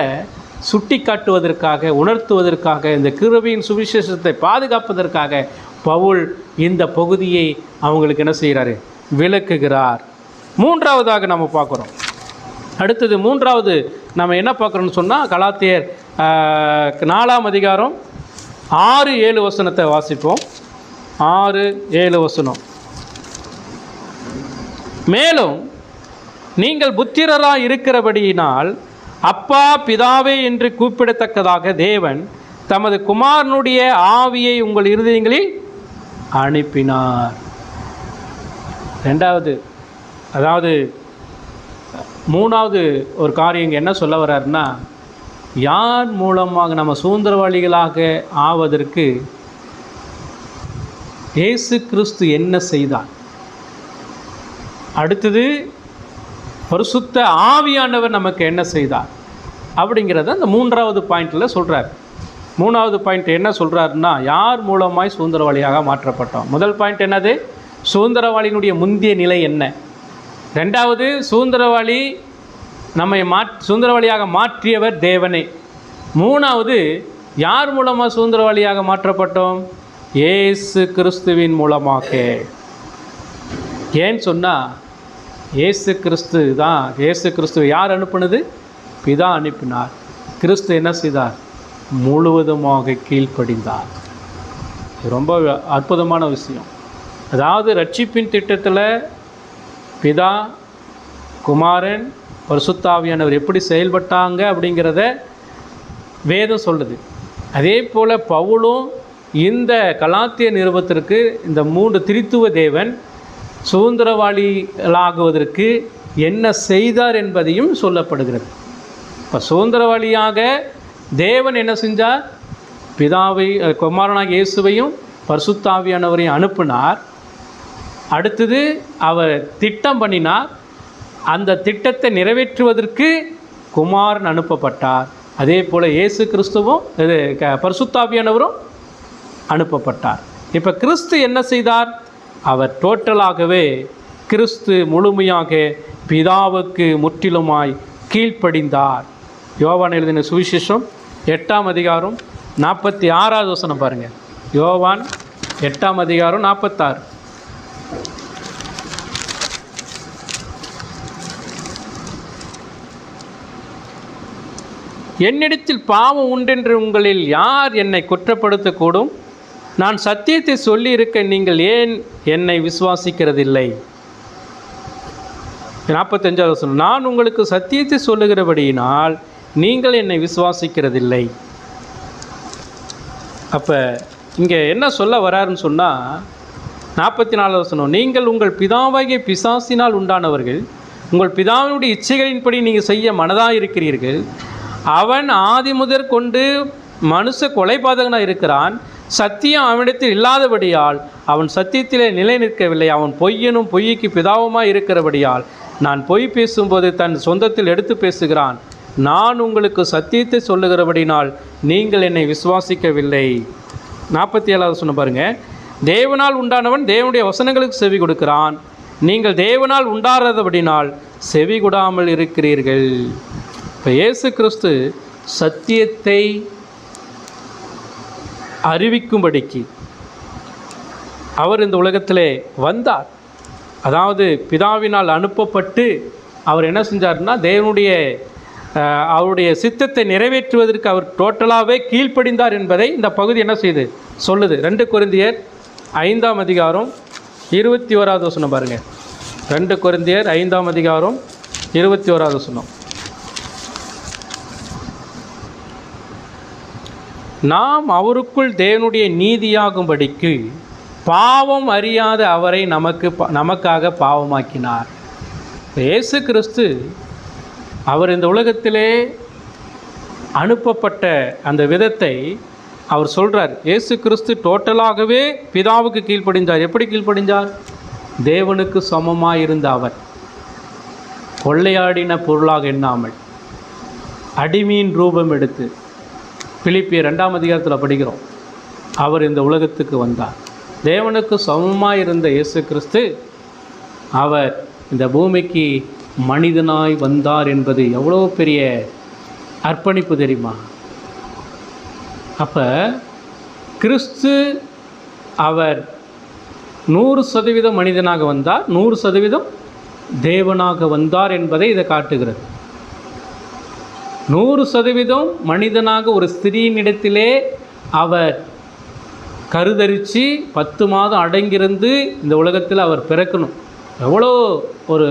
சுட்டி காட்டுவதற்காக, உணர்த்துவதற்காக, இந்த கிருபையின் சுவிசேஷத்தை பாதுகாப்பதற்காக பவுல் இந்த பகுதியை அவங்களுக்கு என்ன செய்கிறாரு? விளக்குகிறார். மூன்றாவதாக நம்ம பார்க்குறோம். அடுத்தது மூன்றாவது நம்ம என்ன பார்க்குறோன்னு சொன்னால், கலாத்தியர் 4ஆம் அதிகாரம் 6-7 வசனத்தை வாசிப்போம். 6-7 வசனம். மேலும் நீங்கள் புத்திரராக இருக்கிறபடியினால் அப்பா பிதாவே என்று கூப்பிடத்தக்கதாக தேவன் தமது குமாரனுடைய ஆவியை உங்கள் இருதயங்களில் அனுப்பினார். ரெண்டாவது, அதாவது மூணாவது ஒரு காரியம் என்ன சொல்ல வர்றாருன்னா, யார் மூலமாக நம்ம சுதந்திரவாளிகளாக ஆவதற்கு இயேசு கிறிஸ்து என்ன செய்தார், அடுத்தது பரிசுத்த ஆவியானவர் நமக்கு என்ன செய்தார் அப்படிங்கிறத அந்த மூன்றாவது பாயிண்டில் சொல்கிறார். மூணாவது பாயிண்ட் என்ன சொல்கிறாருன்னா, யார் மூலமாய் சுதந்திரவாளியாக மாற்றப்பட்டோம். முதல் பாயிண்ட் என்னது? சுதந்திரவாளியினுடைய முந்திய நிலை என்ன. ரெண்டாவது, சுதந்திரவாளி நம்மை சுதந்திரவாளியாக மாற்றியவர் தேவனே. மூணாவது, யார் மூலமாக சுதந்திரவாளியாக மாற்றப்பட்டோம்? இயேசு கிறிஸ்துவின் மூலமாக. ஏன்னு சொன்னால், இயேசு கிறிஸ்துவை யார் அனுப்புனது? பிதா அனுப்பினார். கிறிஸ்து என்ன செய்தார்? முழுவதுமாக கீழ்ப்படிந்தார். ரொம்ப அற்புதமான விஷயம். அதாவது ரட்சிப்பின் திட்டத்தில் பிதா, குமாரன், பரிசுத்த ஆவியானவர் எப்படி செயல்பட்டாங்க அப்படிங்கிறத வேதம் சொல்லுது. அதே போல் பவுலும் இந்த கலாத்திய நிருபத்திற்கு இந்த 3 திரித்துவ தேவன் சுதந்திரவாளிகளாகுவதற்கு என்ன செய்தார் என்பதையும் சொல்லப்படுகிறது. இப்போ சுதந்திரவாளியாக தேவன் என்ன செஞ்சார்? பிதாவை, குமாரனாக இயேசுவையும் பரிசுத்த ஆவியானவரையும் அனுப்பினார். அடுத்தது அவர் திட்டம் பண்ணினார். அந்த திட்டத்தை நிறைவேற்றுவதற்கு குமாரன் அனுப்பப்பட்டார். அதே போல் இயேசு கிறிஸ்துவும் பரிசுத்த ஆவியானவரும் அனுப்பப்பட்டார். இப்போ கிறிஸ்து என்ன செய்தார்? அவர் டோட்டலாகவே கிறிஸ்து முழுமையாக பிதாவுக்கு முற்றிலுமாய் கீழ்ப்படிந்தார். யோவான் எழுதின சுவிசேஷம் 8ஆம் அதிகாரம் 46வது வசனம் பாருங்கள். யோவான் 8ஆம் அதிகாரம் 46. என்னிடத்தில் பாவம் உண்டென்று உங்களில் யார் என்னை குற்றப்படுத்தக்கூடும்? நான் சத்தியத்தை சொல்லி இருக்க நீங்கள் ஏன் என்னை விசுவாசிக்கிறதில்லை? 45வது வசனம். நான் உங்களுக்கு சத்தியத்தை சொல்லுகிறபடியினால் நீங்கள் என்னை விசுவாசிக்கிறதில்லை. அப்போ இங்கே என்ன சொல்ல வராருன்னு சொன்னால், 44வது வசனம். நீங்கள் உங்கள் பிதாவாகிய பிசாசினால் உண்டானவர்கள், உங்கள் பிதாவினுடைய இச்சைகளின்படி நீங்கள் செய்ய மனதாக இருக்கிறீர்கள். அவன் ஆதி முதற் கொண்டு மனுஷ கொலைபாதகனாக இருக்கிறான். சத்தியம் அவனிடத்தில் இல்லாதபடியால் அவன் சத்தியத்திலே நிலை நிற்கவில்லை. அவன் பொய்யனும் பொய்க்கு பிதாவுமாய் இருக்கிறபடியால் நான் பொய் பேசும்போது தன் சொந்தத்தில் எடுத்து பேசுகிறான். நான் உங்களுக்கு சத்தியத்தை சொல்லுகிறபடினால் நீங்கள் என்னை விசுவாசிக்கவில்லை. 47வது சொன்ன பாருங்கள். தேவனால் உண்டானவன் தேவனுடைய வசனங்களுக்கு செவி கொடுக்கிறான். நீங்கள் தேவனால் உண்டாகிறபடினால் செவி கொடாமல் இருக்கிறீர்கள். இப்போ இயேசு கிறிஸ்து சத்தியத்தை அறிவிக்கும்படிக்கு அவர் இந்த உலகத்திலே வந்தார். அதாவது பிதாவினால் அனுப்பப்பட்டு அவர் என்ன செஞ்சார்னா, அவருடைய சித்தத்தை நிறைவேற்றுவதற்கு அவர் டோட்டலாகவே கீழ்ப்படிந்தார் என்பதை இந்த பகுதி என்ன செய்து சொல்லுது. 2 கொரிந்தியர் 5ஆம் அதிகாரம் 21வது வசனம் பாருங்கள். 2 கொரிந்தியர் 5ஆம் அதிகாரம் 21வது வசனம். நாம் அவருக்குள் தேவனுடைய நீதியாகும்படிக்கு பாவம் அறியாத அவரை நமக்காக பாவமாக்கினார். இயேசு கிறிஸ்து அவர் இந்த உலகத்திலே அனுப்பப்பட்ட அந்த விதத்தை அவர் சொல்கிறார். இயேசு கிறிஸ்து டோட்டலாகவே பிதாவுக்கு கீழ்ப்படிந்தார். எப்படி கீழ்ப்படிந்தார்? தேவனுக்கு சமமாக இருந்த அவர் கொள்ளையாடின பொருளாக எண்ணாமல் அடிமையின் ரூபம் எடுத்து, பிலிப்பியர் 2ஆம் அதிகாரத்தில் படிக்கிறோம், அவர் இந்த உலகத்துக்கு வந்தார். தேவனுக்கு சமமாக இருந்த இயேசு கிறிஸ்து அவர் இந்த பூமிக்கு மனிதனாய் வந்தார் என்பது எவ்வளோ பெரிய அர்ப்பணிப்பு தெரியுமா? அப்போ கிறிஸ்து அவர் 100% மனிதனாக வந்தார், 100% தேவனாக வந்தார் என்பதை இதை காட்டுகிறது. 100% மனிதனாக ஒரு ஸ்திரீனிடத்திலே அவர் கருதரித்து 10 மாதம் அடங்கியிருந்து இந்த உலகத்தில் அவர் பிறக்கணும். எவ்வளோ ஒரு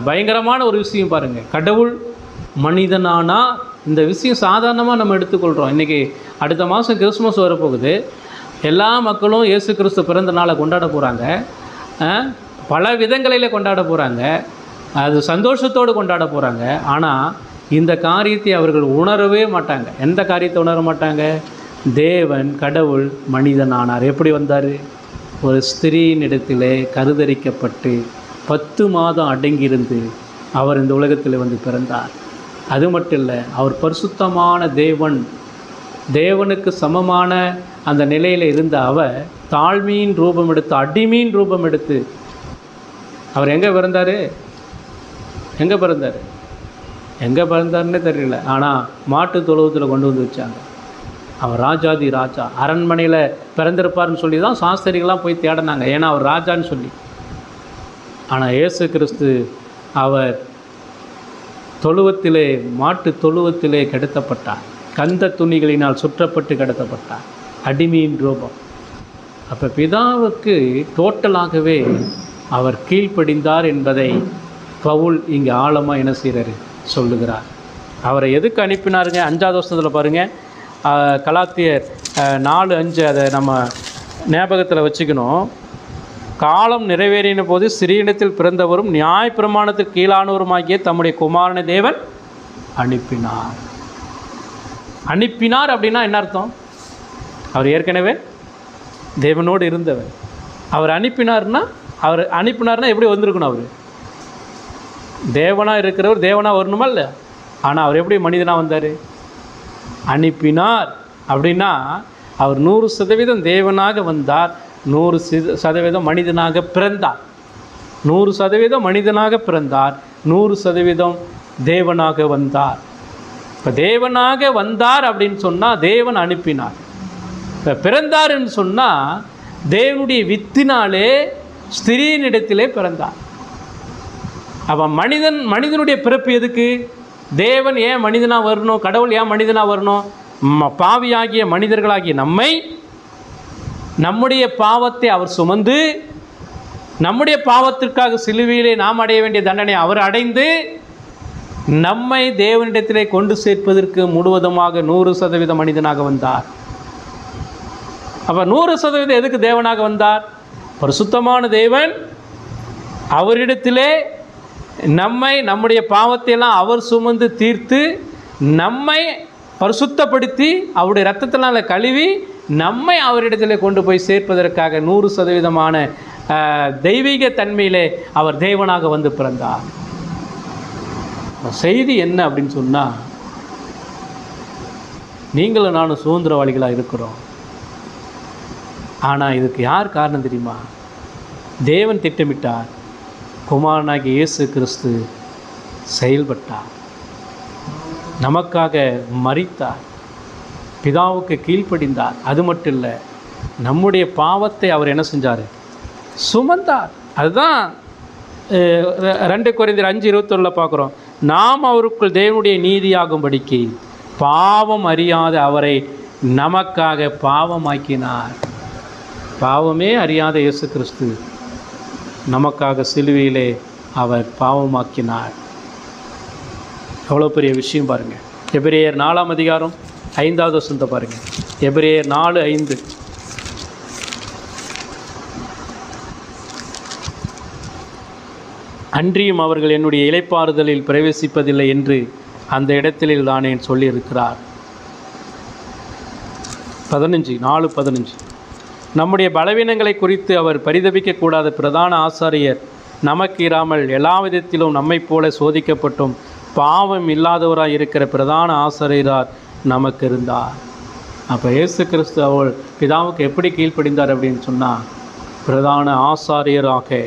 பயங்கரமான ஒரு விஷயம் பாருங்கள். கடவுள் மனிதனானா இந்த விஷயம் சாதாரணமாக நம்ம எடுத்துக்கொள்கிறோம். இன்றைக்கி அடுத்த மாதம் கிறிஸ்மஸ் வரப்போகுது. எல்லா மக்களும் இயேசு கிறிஸ்து பிறந்த நாளை கொண்டாட போகிறாங்க. பல விதங்களில் கொண்டாட போகிறாங்க. அது சந்தோஷத்தோடு கொண்டாட போகிறாங்க. ஆனால் இந்த காரியத்தை அவர்கள் உணரவே மாட்டாங்க. எந்த காரியத்தை உணர மாட்டாங்க? தேவன் கடவுள் மனிதனானார். எப்படி வந்தார்? ஒரு ஸ்திரீனிடத்திலே கருதரிக்கப்பட்டு 10 மாதம் அடங்கியிருந்து அவர் இந்த உலகத்தில் வந்து பிறந்தார். அது மட்டும் இல்லை, அவர் பரிசுத்தமான தேவன், தேவனுக்கு சமமான அந்த நிலையில் இருந்த அவர் தாழ்மையின் ரூபம் எடுத்து, அடிமையின் ரூபம் எடுத்து அவர் எங்கே பிறந்தார்? எங்கே பிறந்தாருன்னே தெரியல. ஆனால் மாட்டு தொழுவத்தில் கொண்டு வந்து வச்சாங்க. அவர் ராஜாதி ராஜா, அரண்மனையில் பிறந்திருப்பார்னு சொல்லி தான் சாஸ்திரிகள்லாம் போய் தேடினாங்க, ஏன்னா அவர் ராஜான்னு சொல்லி. ஆனால் இயேசு கிறிஸ்து அவர் தொழுவத்திலே, மாட்டு தொழுவத்திலே கடத்தப்பட்டார். கந்த துணிகளினால் சுற்றப்பட்டு கடத்தப்பட்டார். அடிமையின் ரூபம். அப்போ பிதாவுக்கு டோட்டலாகவே அவர் கீழ்ப்படிந்தார் என்பதை பவுல் இங்கே ஆழமாக என்ன செய்கிறார் சொல்லுகிறார். அவரை எதுக்கு அனுப்பினாருங்க? 5வது வருஷத்தில் பாருங்கள், கலாத்தியர் 4:5 அதை நம்ம ஞாபகத்தில் வச்சுக்கணும். காலம் நிறைவேறின போது சிறியிடத்தில் பிறந்தவரும் நியாயப்பிரமாணத்திற்கு கீழானவருமாகிய தம்முடைய குமாரனை தேவன் அனுப்பினார். அப்படின்னா என்ன அர்த்தம்? அவர் ஏற்கனவே தேவனோடு இருந்தவர். அவர் அனுப்பினார்னா எப்படி வந்திருக்கணும்? அவர் தேவனாக இருக்கிறவர் தேவனாக வரணுமா இல்லை? ஆனால் அவர் எப்படி மனிதனாக வந்தார்? அனுப்பினார். அப்படின்னா அவர் 100% தேவனாக வந்தார், 100% மனிதனாக பிறந்தார். 100% மனிதனாக பிறந்தார், 100% தேவனாக வந்தார். இப்போ தேவனாக வந்தார் அப்படின்னு சொன்னால் தேவன் அனுப்பினார். இப்போ பிறந்தார்ன்னு சொன்னால் தேவனுடைய வித்தினாலே ஸ்திரீனிடத்திலே பிறந்தார். அப்போ மனிதனுடைய பிறப்பு எதுக்கு? தேவன் ஏன் மனிதனாக வரணும்? கடவுள் ஏன் மனிதனாக வரணும்? பாவியாகிய மனிதர்களாகிய நம்முடைய பாவத்தை அவர் சுமந்து, நம்முடைய பாவத்திற்காக சிலுவையிலே நாம் அடைய வேண்டிய தண்டனை அவர் அடைந்து, நம்மை தேவனிடத்திலே கொண்டு சேர்ப்பதற்கு முழுவதுமாக 100% மனிதனாக வந்தார். அப்போ 100% எதுக்கு தேவனாக வந்தார்? பரிசுத்தமான தேவன் அவரிடத்திலே நம்முடைய பாவத்தையெல்லாம் அவர் சுமந்து தீர்த்து, நம்மை பரிசுத்தப்படுத்தி அவருடைய இரத்தத்தினால் கழுவி நம்மை அவரிடத்தில் கொண்டு போய் சேர்ப்பதற்காக 100% தெய்வீக தன்மையிலே அவர் தேவனாக வந்து பிறந்தார். செய்தி என்ன அப்படின்னு சொன்னால், நீங்களும் நானும் சுதந்திரவாளிகளாக இருக்கிறோம். ஆனால் இதுக்கு யார் காரணம் தெரியுமா? தேவன் திட்டமிட்டார், குமாரனாகிய இயேசு கிறிஸ்து செயல்பட்டார், நமக்காக மரித்தார், பிதாவுக்கு கீழ்ப்படிந்தார். அது மட்டும் இல்லை, நம்முடைய பாவத்தை அவர் என்ன செஞ்சார்? சுமந்தார். அதுதான் 2 கொரிந்தியர் 5:21 பார்க்குறோம். நாம் அவருக்குள் தேவனுடைய நீதியாகும்படிக்கு பாவம் அறியாத அவரை நமக்காக பாவமாக்கினார். பாவமே அறியாத இயேசு கிறிஸ்து நமக்காக சிலுவையிலே அவர் பாவமாக்கினார். எவ்வளோ பெரிய விஷயம் பாருங்கள். எபிரேயர் 4ஆம் அதிகாரம் 5வது வசனத்தை பாருங்கள். எபிரேயர் 4:5. அன்றியும் அவர்கள் என்னுடைய இளைப்பாறுதலில் பிரவேசிப்பதில்லை என்று அந்த இடத்திலில் தானே சொல்லியிருக்கிறார். 4:15 நம்முடைய பலவீனங்களை குறித்து அவர் பரிதபிக்கக்கூடாத பிரதான ஆசாரியர் நமக்கு இராமல் எல்லா விதத்திலும் நம்மைப் போல சோதிக்கப்பட்டும் பாவம் இல்லாதவராக இருக்கிற பிரதான ஆசாரியரார் நமக்கு இருந்தார். அப்போ இயேசு கிறிஸ்து அவள் பிதாவுக்கு எப்படி கீழ்ப்படிந்தார் அப்படின்னு சொன்னால், பிரதான ஆசாரியராக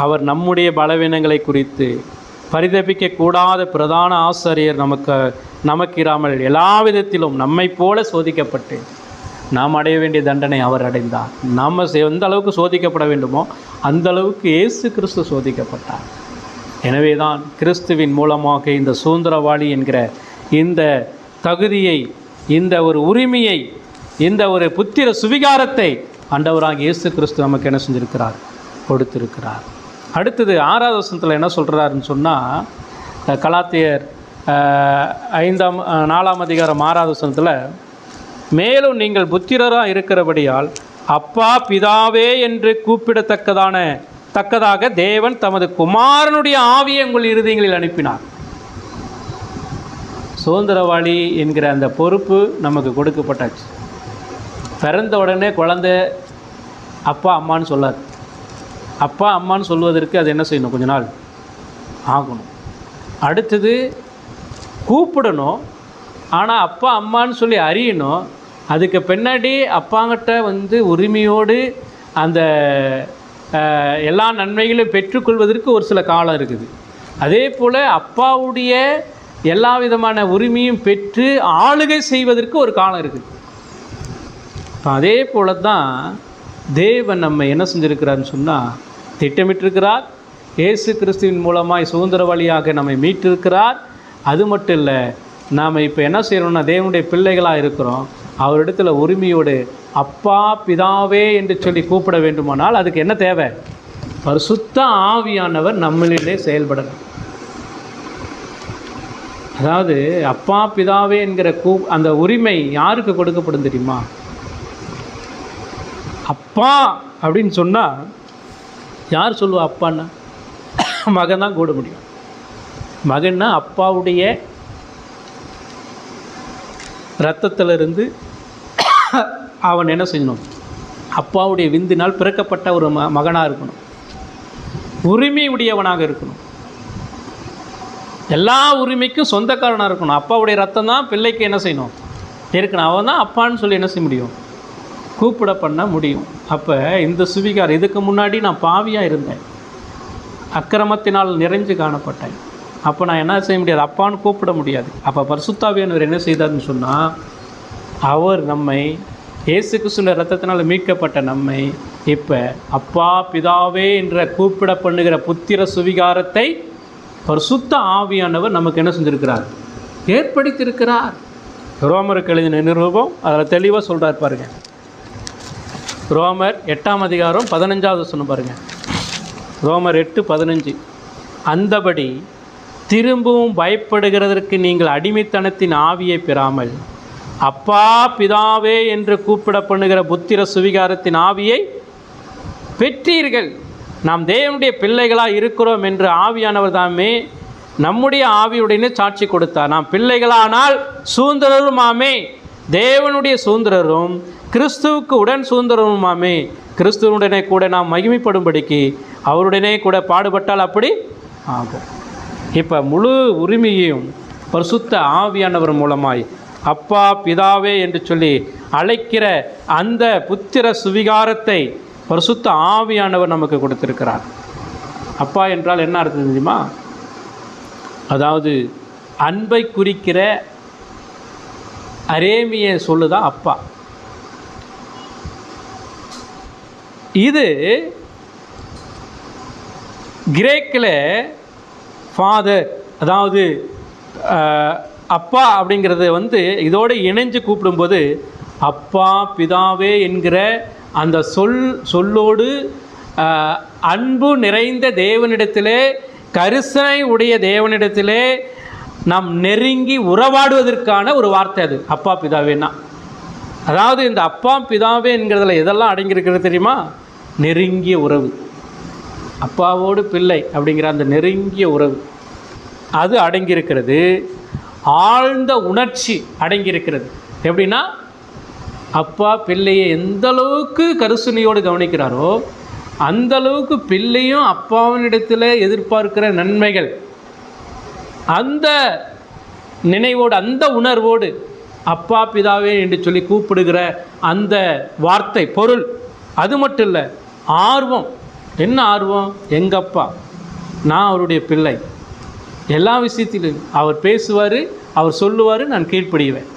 அவர் நம்முடைய பலவீனங்களை குறித்து பரிதபிக்கக்கூடாத பிரதான ஆசாரியர் நமக்கிராமல் எல்லா விதத்திலும் நம்மை போல சோதிக்கப்பட்டு நாம் அடைய வேண்டிய தண்டனை அவர் அடைந்தார். நாம் எந்த அளவுக்கு சோதிக்கப்பட வேண்டுமோ அந்த அளவுக்கு இயேசு கிறிஸ்து சோதிக்கப்பட்டார். எனவே தான் கிறிஸ்துவின் மூலமாக இந்த சுதந்திரவாளி என்கிற இந்த தகுதியை, இந்த ஒரு உரிமையை, இந்த ஒரு புத்திர சுவிகாரத்தை ஆண்டவராக இயேசு கிறிஸ்து நமக்கு என்ன செஞ்சிருக்கிறார்? கொடுத்திருக்கிறார். அடுத்தது 6வது வசனத்தில் என்ன சொல்கிறாருன்னு சொன்னால், கலாத்தியர் 4ஆம் அதிகாரம் 6வது வசனத்தில், மேலும் நீங்கள் புத்திரராக இருக்கிறபடியால் அப்பா பிதாவே என்று கூப்பிடத்தக்கதாக தேவன் தமது குமாரனுடைய ஆவியை உங்கள் இருதயங்களில் அனுப்பினார். சுதந்திரவாளி என்கிற அந்த பொறுப்பு நமக்கு கொடுக்கப்பட்டாச்சு. பிறந்த உடனே குழந்தை அப்பா அம்மான்னு சொல்லாது. அப்பா அம்மான்னு சொல்வதற்கு அது என்ன செய்யணும்? கொஞ்ச நாள் ஆகணும். அடுத்தது கூப்பிடணும். ஆனால் அப்பா அம்மான்னு சொல்லி அறியணும். அதுக்கு பின்னாடி அப்பாங்கிட்ட உரிமையோடு அந்த எல்லா நன்மைகளையும் பெற்றுக்கொள்வதற்கு ஒரு சில காலம் இருக்குது. அதே போல் அப்பாவுடைய எல்லா விதமான உரிமையும் பெற்று ஆளுகை செய்வதற்கு ஒரு காலம் இருக்குது. அதே போல தான் தேவன் நம்ம என்ன செஞ்சுருக்கிறான்னு சொன்னால் திட்டமிட்டிருக்கிறார். இயேசு கிறிஸ்துவின் மூலமாய் சுதந்திரவாளியாக நம்மை மீட்டிருக்கிறார். அது மட்டும் இல்லை, நாம் இப்போ என்ன செய்யணும்னா தேவனுடைய பிள்ளைகளாக இருக்கிறோம். அவரிடத்தில் உரிமையோடு அப்பா பிதாவே என்று சொல்லி கூப்பிட வேண்டுமானால் அதுக்கு என்ன தேவை? பரிசுத்த ஆவியானவர் நம்மளிலே செயல்படணும். அதாவது அப்பா பிதாவே என்கிற அந்த உரிமை யாருக்கு கொடுக்கப்படும் தெரியுமா? அப்பா அப்படின்னு சொன்னால் யார் சொல்லுவா? அப்பான்னா மகன் தான் கூட முடியும். மகன்னா அப்பாவுடைய இரத்தத்திலிருந்து அவன் என்ன செய்யணும்? அப்பாவுடைய விந்தினால் பிறக்கப்பட்ட ஒரு மகனாக இருக்கணும். உரிமை உடையவனாக இருக்கணும். எல்லா உரிமைக்கும் சொந்தக்காரனாக இருக்கணும். அப்பாவுடைய ரத்தம் தான் பிள்ளைக்கு என்ன செய்யணும்? இருக்கணும். அவன் தான் அப்பான்னு சொல்லி என்ன செய்ய முடியும்? கூப்பிட பண்ண முடியும். அப்போ இந்த சுவிகாரம், இதுக்கு முன்னாடி நான் பாவியாக இருந்தேன், அக்கிரமத்தினால் நிறைஞ்சு காணப்பட்டேன். அப்போ நான் என்ன செய்ய முடியாது? அப்பான்னு கூப்பிட முடியாது. அப்போ பரிசுத்த ஆவியானவர் என்ன செய்தார்னு சொன்னால், அவர் நம்மை இயேசு கிறிஸ்துவின் இரத்தத்தினால் மீட்கப்பட்ட நம்மை இப்போ அப்பா பிதாவே என்ற கூப்பிட பண்ணுகிற புத்திர சுவிகாரத்தை பரிசுத்த ஆவியானவர் நமக்கு என்ன செஞ்சிருக்கிறார்? ஏற்படுத்தியிருக்கிறார். ரோமருக்கு எழுதின நிருபம் அதில் தெளிவாக சொல்கிறார் பாருங்க. ரோமர் 8ஆம் அதிகாரம் 15வது வசனம் பாருங்க. ரோமர் 8:15, அந்தபடி திரும்பவும் பயப்படுகிறதற்கு நீங்கள் அடிமைத்தனத்தின் ஆவியை பெறாமல் அப்பா பிதாவே என்று கூப்பிட பண்ணுகிற புத்திர சுவிகாரத்தின் ஆவியை பெற்றீர்கள். நாம் தேவனுடைய பிள்ளைகளாக இருக்கிறோம் என்று ஆவியானவர் தாமே நம்முடைய ஆவியுடனே சாட்சி கொடுத்தார். நாம் பிள்ளைகளானால் சுதந்திரருமாமே, தேவனுடைய சுதந்திரரும் கிறிஸ்துவுக்கு உடன் சுதந்திரருமாமே. கிறிஸ்துவனுடனே கூட நாம் மகிமைப்படும்படிக்கு அவருடனே கூட பாடுபட்டால் அப்படி ஆகும். இப்போ முழு உரிமையையும் பரிசுத்த ஆவியானவர் மூலமாய் அப்பா பிதாவே என்று சொல்லி அழைக்கிற அந்த புத்திர சுவிகாரத்தை பரிசுத்த ஆவியானவர் நமக்கு கொடுத்திருக்கிறார். அப்பா என்றால் என்ன அர்த்தம் தெரியுமா? அதாவது அன்பை குறிக்கிற அரேமிய சொல்லுதான் அப்பா. இது கிரேக்கில் ஃபாதர், அதாவது அப்பா அப்படிங்கிறது இதோடு இணைஞ்சு கூப்பிடும்போது அப்பா பிதாவே என்கிற அந்த சொல்லோடு அன்பு நிறைந்த தேவனிடத்திலே, கரிசனை உடைய தேவனிடத்திலே நாம் நெருங்கி உறவாடுவதற்கான ஒரு வார்த்தை அது அப்பா பிதாவேன்னா. அதாவது இந்த அப்பா பிதாவே என்கிறதுல எதெல்லாம் அடங்கியிருக்கிறது தெரியுமா? நெருங்கிய உறவு, அப்பாவோடு பிள்ளை அப்படிங்கிற அந்த நெருங்கிய உறவு அது அடங்கியிருக்கிறது. ஆழ்ந்த உணர்ச்சி அடங்கியிருக்கிறது. எப்படின்னா, அப்பா பிள்ளையை எந்த அளவுக்கு கரிசனையோடு கவனிக்கிறாரோ அந்த அளவுக்கு பிள்ளையும் அப்பாவினிடத்தில் எதிர்பார்க்கிற நன்மைகள், அந்த நினைவோடு அந்த உணர்வோடு அப்பா பிதாவே என்று சொல்லி கூப்பிடுகிற அந்த வார்த்தை பொருள். அது மட்டும் இல்லை, ஆர்வம். என்ன ஆர்வம்? எங்கப்பா, நான் அவருடைய பிள்ளை, எல்லா விஷயத்திலும் அவர் பேசுவார், அவர் சொல்லுவார், நான் கீழ்ப்படிவேன்.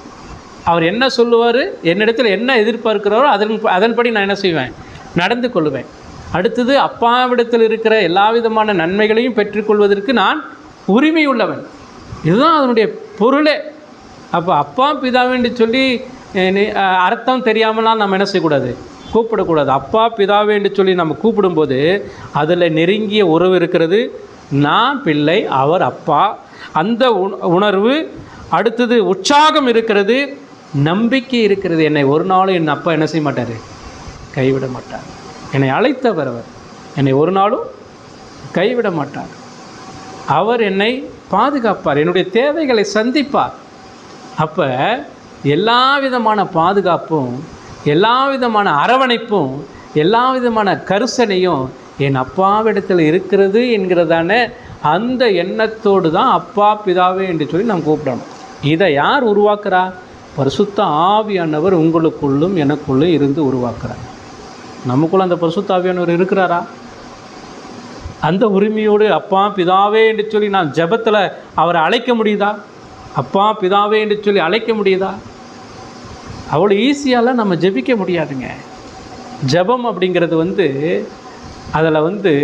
அவர் என்ன சொல்லுவார், என்னிடத்தில் என்ன எதிர்பார்க்கிறாரோ அதன்படி நான் என்ன செய்வேன், நடந்து கொள்வேன். அடுத்தது அப்பாவிடத்தில் இருக்கிற எல்லா விதமான நன்மைகளையும் பெற்றுக்கொள்வதற்கு நான் உரிமை உள்ளவன். இதுதான் அதனுடைய பொருளே. அப்போ அப்பா பிதாவென்று சொல்லி அர்த்தம் தெரியாமலாம் நம்ம என்ன செய்யக்கூடாது, கூப்பிடக்கூடாது. அப்பா பிதாவே என்று சொல்லி நம்ம கூப்பிடும்போது அதில் நெருங்கிய உறவு இருக்கிறது. நான் பிள்ளை, அவர் அப்பா, அந்த உணர்வு. அடுத்தது உற்சாகம் இருக்கிறது, நம்பிக்கை இருக்கிறது. என்னை ஒரு நாளும் என் அப்பா என்ன செய்ய மாட்டார், கைவிட மாட்டார். என்னை அழைத்தவர் அவர், என்னை ஒரு நாளும் கைவிட மாட்டார். அவர் என்னை பாதுகாப்பார், என்னுடைய தேவைகளை சந்திப்பார். அப்போ எல்லா விதமான பாதுகாப்பும், எல்லா விதமான அரவணைப்பும், எல்லா விதமான கரிசனையும் என் அப்பாவிடத்தில் இருக்கிறது என்கிறதான அந்த எண்ணத்தோடு தான் அப்பா பிதாவே என்று சொல்லி நாம் கூப்பிடணும். இதை யார் உருவாக்குறா? பரிசுத்த ஆவியானவர் உங்களுக்குள்ளும் எனக்குள்ளும் இருந்து உருவாக்குறார். நமக்குள்ள அந்த பரிசுத்த ஆவியானவர் இருக்கிறாரா? அந்த உரிமையோடு அப்பா பிதாவே என்று சொல்லி நான் ஜெபத்தில் அவரை அழைக்க முடியுதா? அப்பா பிதாவே என்று சொல்லி அழைக்க முடியுதா? அவ்வளோ ஈஸியாலாம் நம்ம ஜெபிக்க முடியாதுங்க. ஜெபம் அப்படிங்கிறது அதில்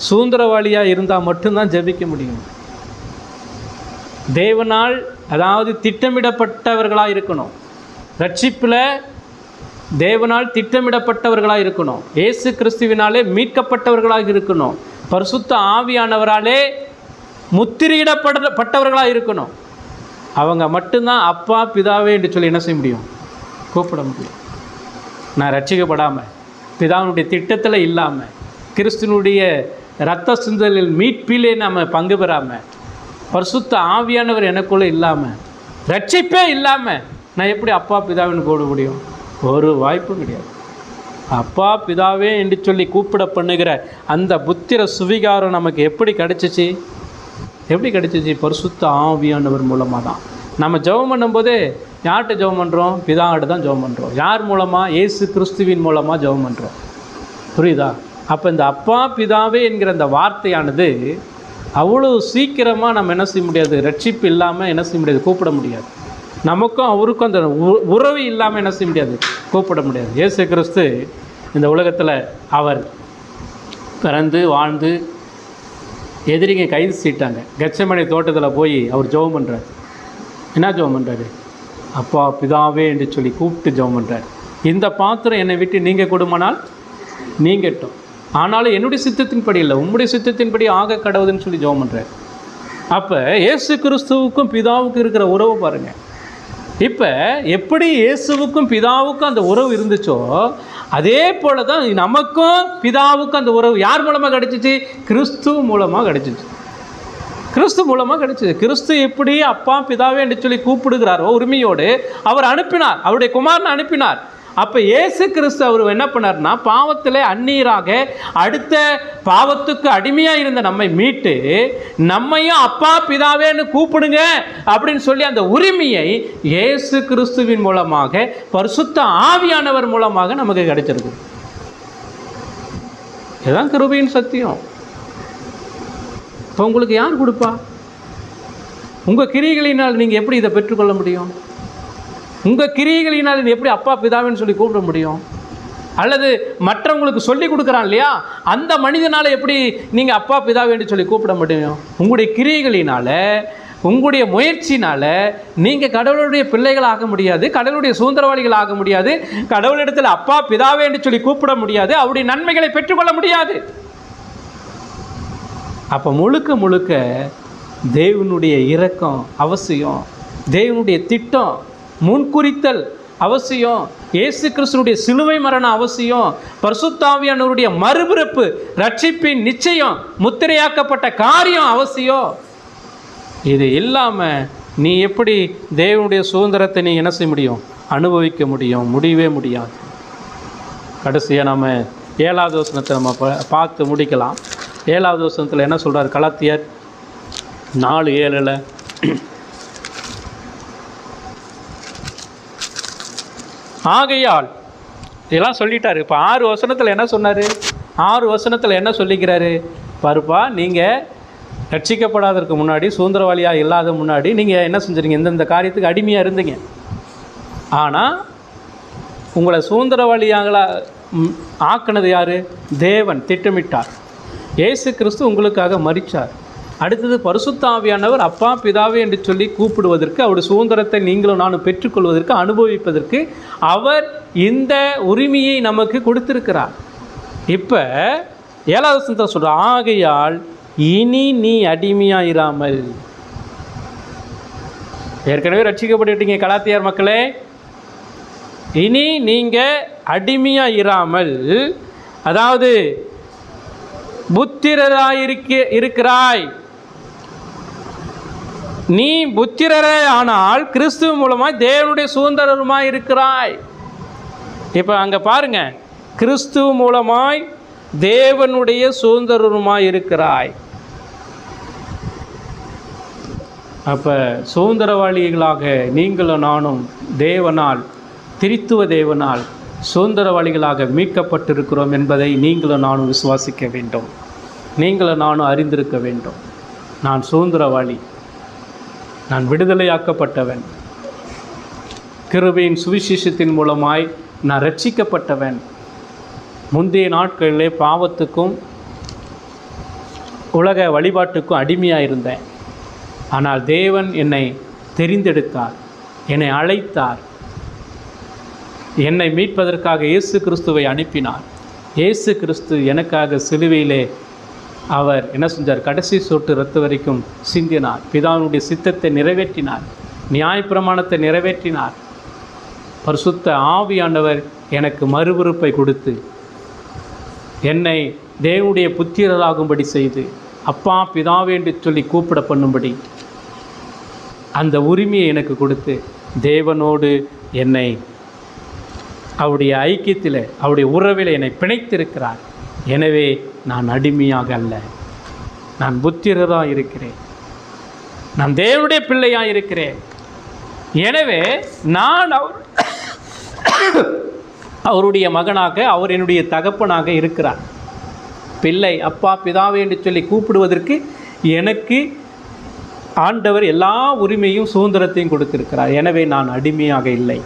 சுதந்திரவாளியாக இருந்தால் மட்டும்தான் ஜெபிக்க முடியும். தேவனால், அதாவது திட்டமிடப்பட்டவர்களாக இருக்கணும். ரட்சிப்பில் தேவனால் திட்டமிடப்பட்டவர்களாக இருக்கணும். இயேசு கிறிஸ்துவினாலே மீட்கப்பட்டவர்களாக இருக்கணும். பரிசுத்த ஆவியானவராலே முத்திரையிடப்பட்டவர்களாக இருக்கணும். அவங்க மட்டும்தான் அப்பா பிதாவே என்று சொல்லி என்ன செய்ய முடியும், கூப்பிட முடியும். நான் ரட்சிக்கப்படாமல், பிதாவினுடைய திட்டத்தில் இல்லாமல், கிறிஸ்துவனுடைய இரத்த சிந்தலில் மீட்பிலே நம்ம பங்கு பெறாமல், பரிசுத்த ஆவியானவர் எனக்குள்ளே இல்லாமல், ரட்சிப்பே இல்லாமல் நான் எப்படி அப்பா பிதாவின்னு கூப்பிட முடியும்? ஒரு வாய்ப்பும் கிடையாது. அப்பா பிதாவே என்று சொல்லி கூப்பிட பண்ணுகிற அந்த புத்திர சுவிகாரம் நமக்கு எப்படி கிடச்சிச்சு? எப்படி கிடச்சிச்சு? பரிசுத்த ஆவியானவர் மூலமாக தான். நம்ம ஜெபம் பண்ணும்போதே யார்கிட்ட ஜெபம் பண்ணுறோம்? பிதாகிட்ட தான் ஜெபம் பண்ணுறோம். யார் மூலமாக? இயேசு கிறிஸ்துவின் மூலமாக ஜெபம் பண்ணுறோம். புரியுதா? அப்போ இந்த அப்பா பிதாவே என்கிற அந்த வார்த்தையானது அவ்வளோ சீக்கிரமாக நம்ம என்ன செய்ய முடியாது, ரட்சிப்பு இல்லாமல் என்ன செய்ய முடியாது, கூப்பிட முடியாது. நமக்கும் அவருக்கும் அந்த உறவு இல்லாமல் என்ன செய்ய முடியாது, கூப்பிட முடியாது. இயேசு கிறிஸ்து இந்த உலகத்தில் அவர் பிறந்து வாழ்ந்து எதிரிங்க கைது செய்யிட்டாங்க. கெத்செமனே தோட்டத்தில் போய் அவர் ஜெபம் பண்ணுறார். என்ன ஜெபம் பண்ணுறாரு? அப்பா பிதாவே என்று சொல்லி கூப்பிட்டு ஜெபம் பண்ணுறார். இந்த பாத்திரம் என்னை விட்டு நீங்கள் கொடுமானால் நீங்கட்டும், ஆனாலும் என்னுடைய சித்தத்தின்படி இல்லை, உங்களுடைய சித்தத்தின்படி ஆக கடவுதுன்னு சொல்லி ஜெபம் பண்ணுறார். அப்போ இயேசு கிறிஸ்துவுக்கும் பிதாவுக்கும் இருக்கிற உறவு பாருங்கள். இப்போ எப்படி இயேசுவுக்கும் பிதாவுக்கும் அந்த உறவு இருந்துச்சோ அதே போல தான் நமக்கும் பிதாவுக்கும் அந்த உறவு யார் மூலமாக கிடைச்சிச்சு? கிறிஸ்து மூலமாக கிடைச்சிச்சு. கிறிஸ்து மூலமாக கிடைச்சிது. கிறிஸ்து எப்படி அப்பா பிதாவே என்று சொல்லி கூப்பிடுகிறாரோ உரிமையோடு அவர் அனுப்பினார், அவருடைய குமாரனை அனுப்பினார். அப்போ இயேசு கிறிஸ்து அவர் என்ன பண்ணார்னா, பாவத்தில் அந்நீராக அடுத்த பாவத்துக்கு அடிமையாக இருந்த நம்மை மீட்டு நம்மையும் அப்பா பிதாவேன்னு கூப்பிடுங்க அப்படின்னு சொல்லி அந்த உரிமையை இயேசு கிறிஸ்துவின் மூலமாக பரிசுத்த ஆவியானவர் மூலமாக நமக்கு கிடைச்சிருக்கு. இதுதான் கிருபையின் சத்தியம். இப்போ உங்களுக்கு யார் கொடுப்பா? உங்கள் கிரியைகளினால் நீங்கள் எப்படி இதை பெற்றுக்கொள்ள முடியும்? உங்கள் கிரியைகளினால் எப்படி அப்பா பிதாவின்னு சொல்லி கூப்பிட முடியும்? அல்லது மற்றவங்களுக்கு சொல்லி கொடுக்குறான் இல்லையா, அந்த மனிதனால் எப்படி நீங்கள் அப்பா பிதாவேன்னு சொல்லி கூப்பிட முடியும்? உங்களுடைய கிரியைகளினால், உங்களுடைய முயற்சினால் நீங்கள் கடவுளுடைய பிள்ளைகள் ஆக முடியாது, கடவுளுடைய சுதந்திரவாளிகள் ஆக முடியாது, கடவுளிடத்தில் அப்பா பிதாவே என்று சொல்லி கூப்பிட முடியாது, அவருடைய நன்மைகளை பெற்றுக்கொள்ள முடியாது. அப்போ முழுக்க முழுக்க தேவனுடைய இரக்கம் அவசியம், தேவனுடைய திட்டம் முன்குறித்தல் அவசியம், இயேசு கிறிஸ்துனுடைய சிலுவை மரணம் அவசியம், பரிசுத்த ஆவியானவருடைய மறுபிறப்பு ரட்சிப்பின் நிச்சயம் முத்திரையாக்கப்பட்ட காரியம் அவசியம். இது இல்லாமல் நீ எப்படி தேவனுடைய சுதந்திரத்தை நீ என்ன செய்ய முடியும், அனுபவிக்க முடியும்? முடியவே முடியாது. கடைசியாக நம்ம 7வது வசனத்தை நம்ம பார்த்து முடிக்கலாம். 7வது வசனத்தில் என்ன சொல்கிறார்? கலாத்தியர் 4:7 ஆகையால் இதெல்லாம் சொல்லிட்டாரு. இப்போ 6 வசனத்தில் என்ன சொன்னார்? 6 வசனத்தில் என்ன சொல்லிக்கிறாரு பாருப்பா, நீங்கள் ரட்சிக்கப்படாததுக்கு முன்னாடி, சுதந்திரவாளியாக இல்லாத முன்னாடி நீங்கள் என்ன செஞ்சுறீங்க? இந்தந்த காரியத்துக்கு அடிமையாக இருந்தீங்க. ஆனால் உங்களை சுதந்திரவாளியாக ஆக்கினது யார்? தேவன் திட்டமிட்டார். இயேசு கிறிஸ்து உங்களுக்காக மரித்தார். அடுத்தது பரிசுத்த ஆவியானவர் அப்பா பிதாவே என்று சொல்லி கூப்பிடுவதற்கு, அவருடைய சுதந்திரத்தை நீங்களும் நானும் பெற்றுக்கொள்வதற்கு, அனுபவிப்பதற்கு அவர் இந்த உரிமையை நமக்கு கொடுத்திருக்கிறார். இப்போ 7வது வசனத்தில் சொல்கிற, ஆகையால் இனி நீ அடிமையாயிராமல். ஏற்கனவே ரட்சிக்கப்பட்டுட்டீங்க கலாத்தியார் மக்களே. இனி நீங்கள் அடிமையாயிராமல், அதாவது இருக்கிறாய். நீ புத்திரரே ஆனால் கிறிஸ்துவ மூலமாய் தேவனுடைய சுதந்திரமாய் இருக்கிறாய். இப்போ அங்கே பாருங்க, கிறிஸ்துவ மூலமாய் தேவனுடைய சுதந்திரமாய் இருக்கிறாய். அப்போ சுதந்திரவாளிகளாக நீங்களும் நானும் தேவனால், திரித்துவ தேவனால் சுதந்திரவாளிகளாக மீட்கப்பட்டிருக்கிறோம் என்பதை நீங்களும் நானும் விசுவாசிக்க வேண்டும். நீங்களும் நானும் அறிந்திருக்க வேண்டும். நான் சுதந்திரவாளி, நான் விடுதலையாக்கப்பட்டவன், கிருபையின் சுவிசேஷத்தின் மூலமாய் நான் ரட்சிக்கப்பட்டவன். முந்தைய நாட்களிலே பாவத்துக்கும் உலக வழிபாட்டுக்கும் அடிமையாக இருந்தேன். ஆனால் தேவன் என்னை தெரிந்தெடுத்தார், என்னை அழைத்தார், என்னை மீட்பதற்காக இயேசு கிறிஸ்துவை அனுப்பினார். இயேசு கிறிஸ்து எனக்காக சிலுவையிலே அவர் என்ன செஞ்சார்? கடைசி சொட்டு ரத்த வரைக்கும் சிந்தினார். பிதாவினுடைய சித்தத்தை நிறைவேற்றினார், நியாயப்பிரமாணத்தை நிறைவேற்றினார். பரிசுத்த ஆவியானவர் எனக்கு மறுவிருப்பை கொடுத்து என்னை தேவனுடைய புத்திரராகும்படி செய்து, அப்பா பிதாவே என்று சொல்லி கூப்பிட பண்ணும்படி அந்த உரிமையை எனக்கு கொடுத்து தேவனோடு என்னை அவருடைய ஐக்கியத்தில், அவருடைய உறவில் என்னை பிணைத்திருக்கிறார். எனவே நான் அடிமையாக அல்ல, நான் புத்திரராக இருக்கிறேன், நான் தேவனுடைய பிள்ளையாக இருக்கிறேன். எனவே நான் அவருடைய மகனாக, அவர் என்னுடைய தகப்பனாக இருக்கிறார். பிள்ளை அப்பா பிதாவே என்று சொல்லி கூப்பிடுவதற்கு எனக்கு ஆண்டவர் எல்லா உரிமையும் சுதந்திரத்தையும் கொடுத்திருக்கிறார். எனவே நான் அடிமையாக இல்லை.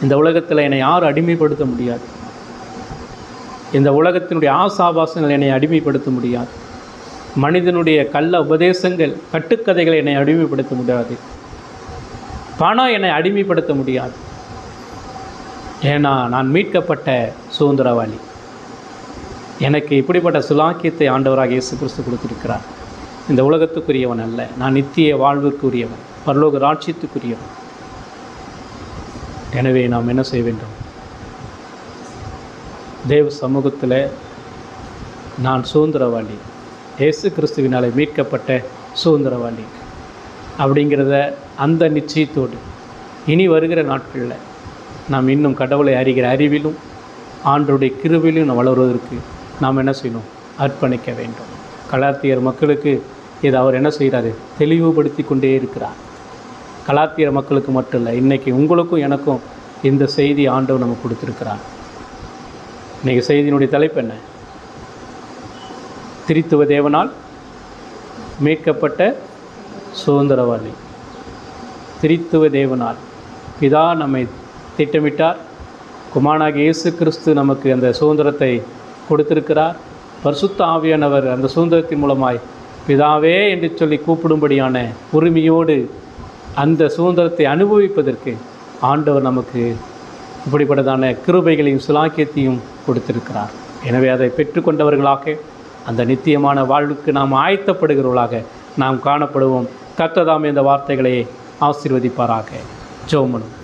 இந்த உலகத்தில் என்னை யாரும் அடிமைப்படுத்த முடியாது. இந்த உலகத்தினுடைய ஆசாபாசங்கள் என்னை அடிமைப்படுத்த முடியாது. மனிதனுடைய கள்ள உபதேசங்கள், கட்டுக்கதைகளை என்னை அடிமைப்படுத்த முடியாது. பணம் என்னை அடிமைப்படுத்த முடியாது. ஏன்னா நான் மீட்கப்பட்ட சுதந்திரவாளி. எனக்கு இப்படிப்பட்ட சுலாக்கியத்தை ஆண்டவராக இயேசு கிறிஸ்து கொடுத்திருக்கிறார். இந்த உலகத்துக்குரியவன் அல்ல, நான் நித்திய வாழ்வுக்குரியவன், பரலோக ராட்சியத்துக்குரியவன். எனவே நாம் என்ன செய்ய வேண்டும்? தேவ சமூகத்தில் நான் சுதந்திரவாளி, இயேசு கிறிஸ்துவினாலே மீட்கப்பட்ட சுதந்திரவாளி அப்படிங்கிறத அந்த நிச்சயத்தோடு இனி வருகிற நாட்களில் நாம் இன்னும் கடவுளை அறிகிற அறிவிலும் ஆண்டவருடைய கிருபையிலும் நாம் வளர்வதற்கு நாம் என்ன செய்யணும்? அர்ப்பணிக்க வேண்டும். கலாத்தியர் மக்களுக்கு இதை அவர் என்ன செய்கிறாரு? தெளிவுபடுத்தி கொண்டே இருக்கிறார். கலாத்தியர் மக்களுக்கு மட்டும் இல்லை, இன்றைக்கி உங்களுக்கும் எனக்கும் இந்த செய்தி ஆண்டவர் நமக்கு கொடுத்துருக்கிறார். இன்றைக்கி செய்தியினுடைய தலைப்பு என்ன? திரித்துவ தேவனால் மீட்கப்பட்ட சுதந்திரவாளி. திரித்துவ தேவனால் பிதா நம்மை திட்டமிட்டார். குமாரனாகிய இயேசு கிறிஸ்து நமக்கு அந்த சுதந்திரத்தை கொடுத்திருக்கிறார். பரிசுத்த ஆவியானவர் அந்த சுதந்திரத்தின் மூலமாய் பிதாவே என்று சொல்லி கூப்பிடும்படியான உரிமையோடு அந்த சுதந்திரத்தை அனுபவிப்பதற்கு ஆண்டவர் நமக்கு இப்படிப்பட்டதான கிருபைகளையும் சுலாக்கியத்தையும் கொடுத்திருக்கிறார். எனவே அதை பெற்றுக்கொண்டவர்களாக அந்த நித்தியமான வாழ்வுக்கு நாம் ஆயத்தப்படுகிறவர்களாக நாம் காணப்படுவோம். கர்த்தர் தாமே இந்த வார்த்தைகளை ஆசீர்வதிப்பாராக. ஜெபம் பண்ணுவோம்.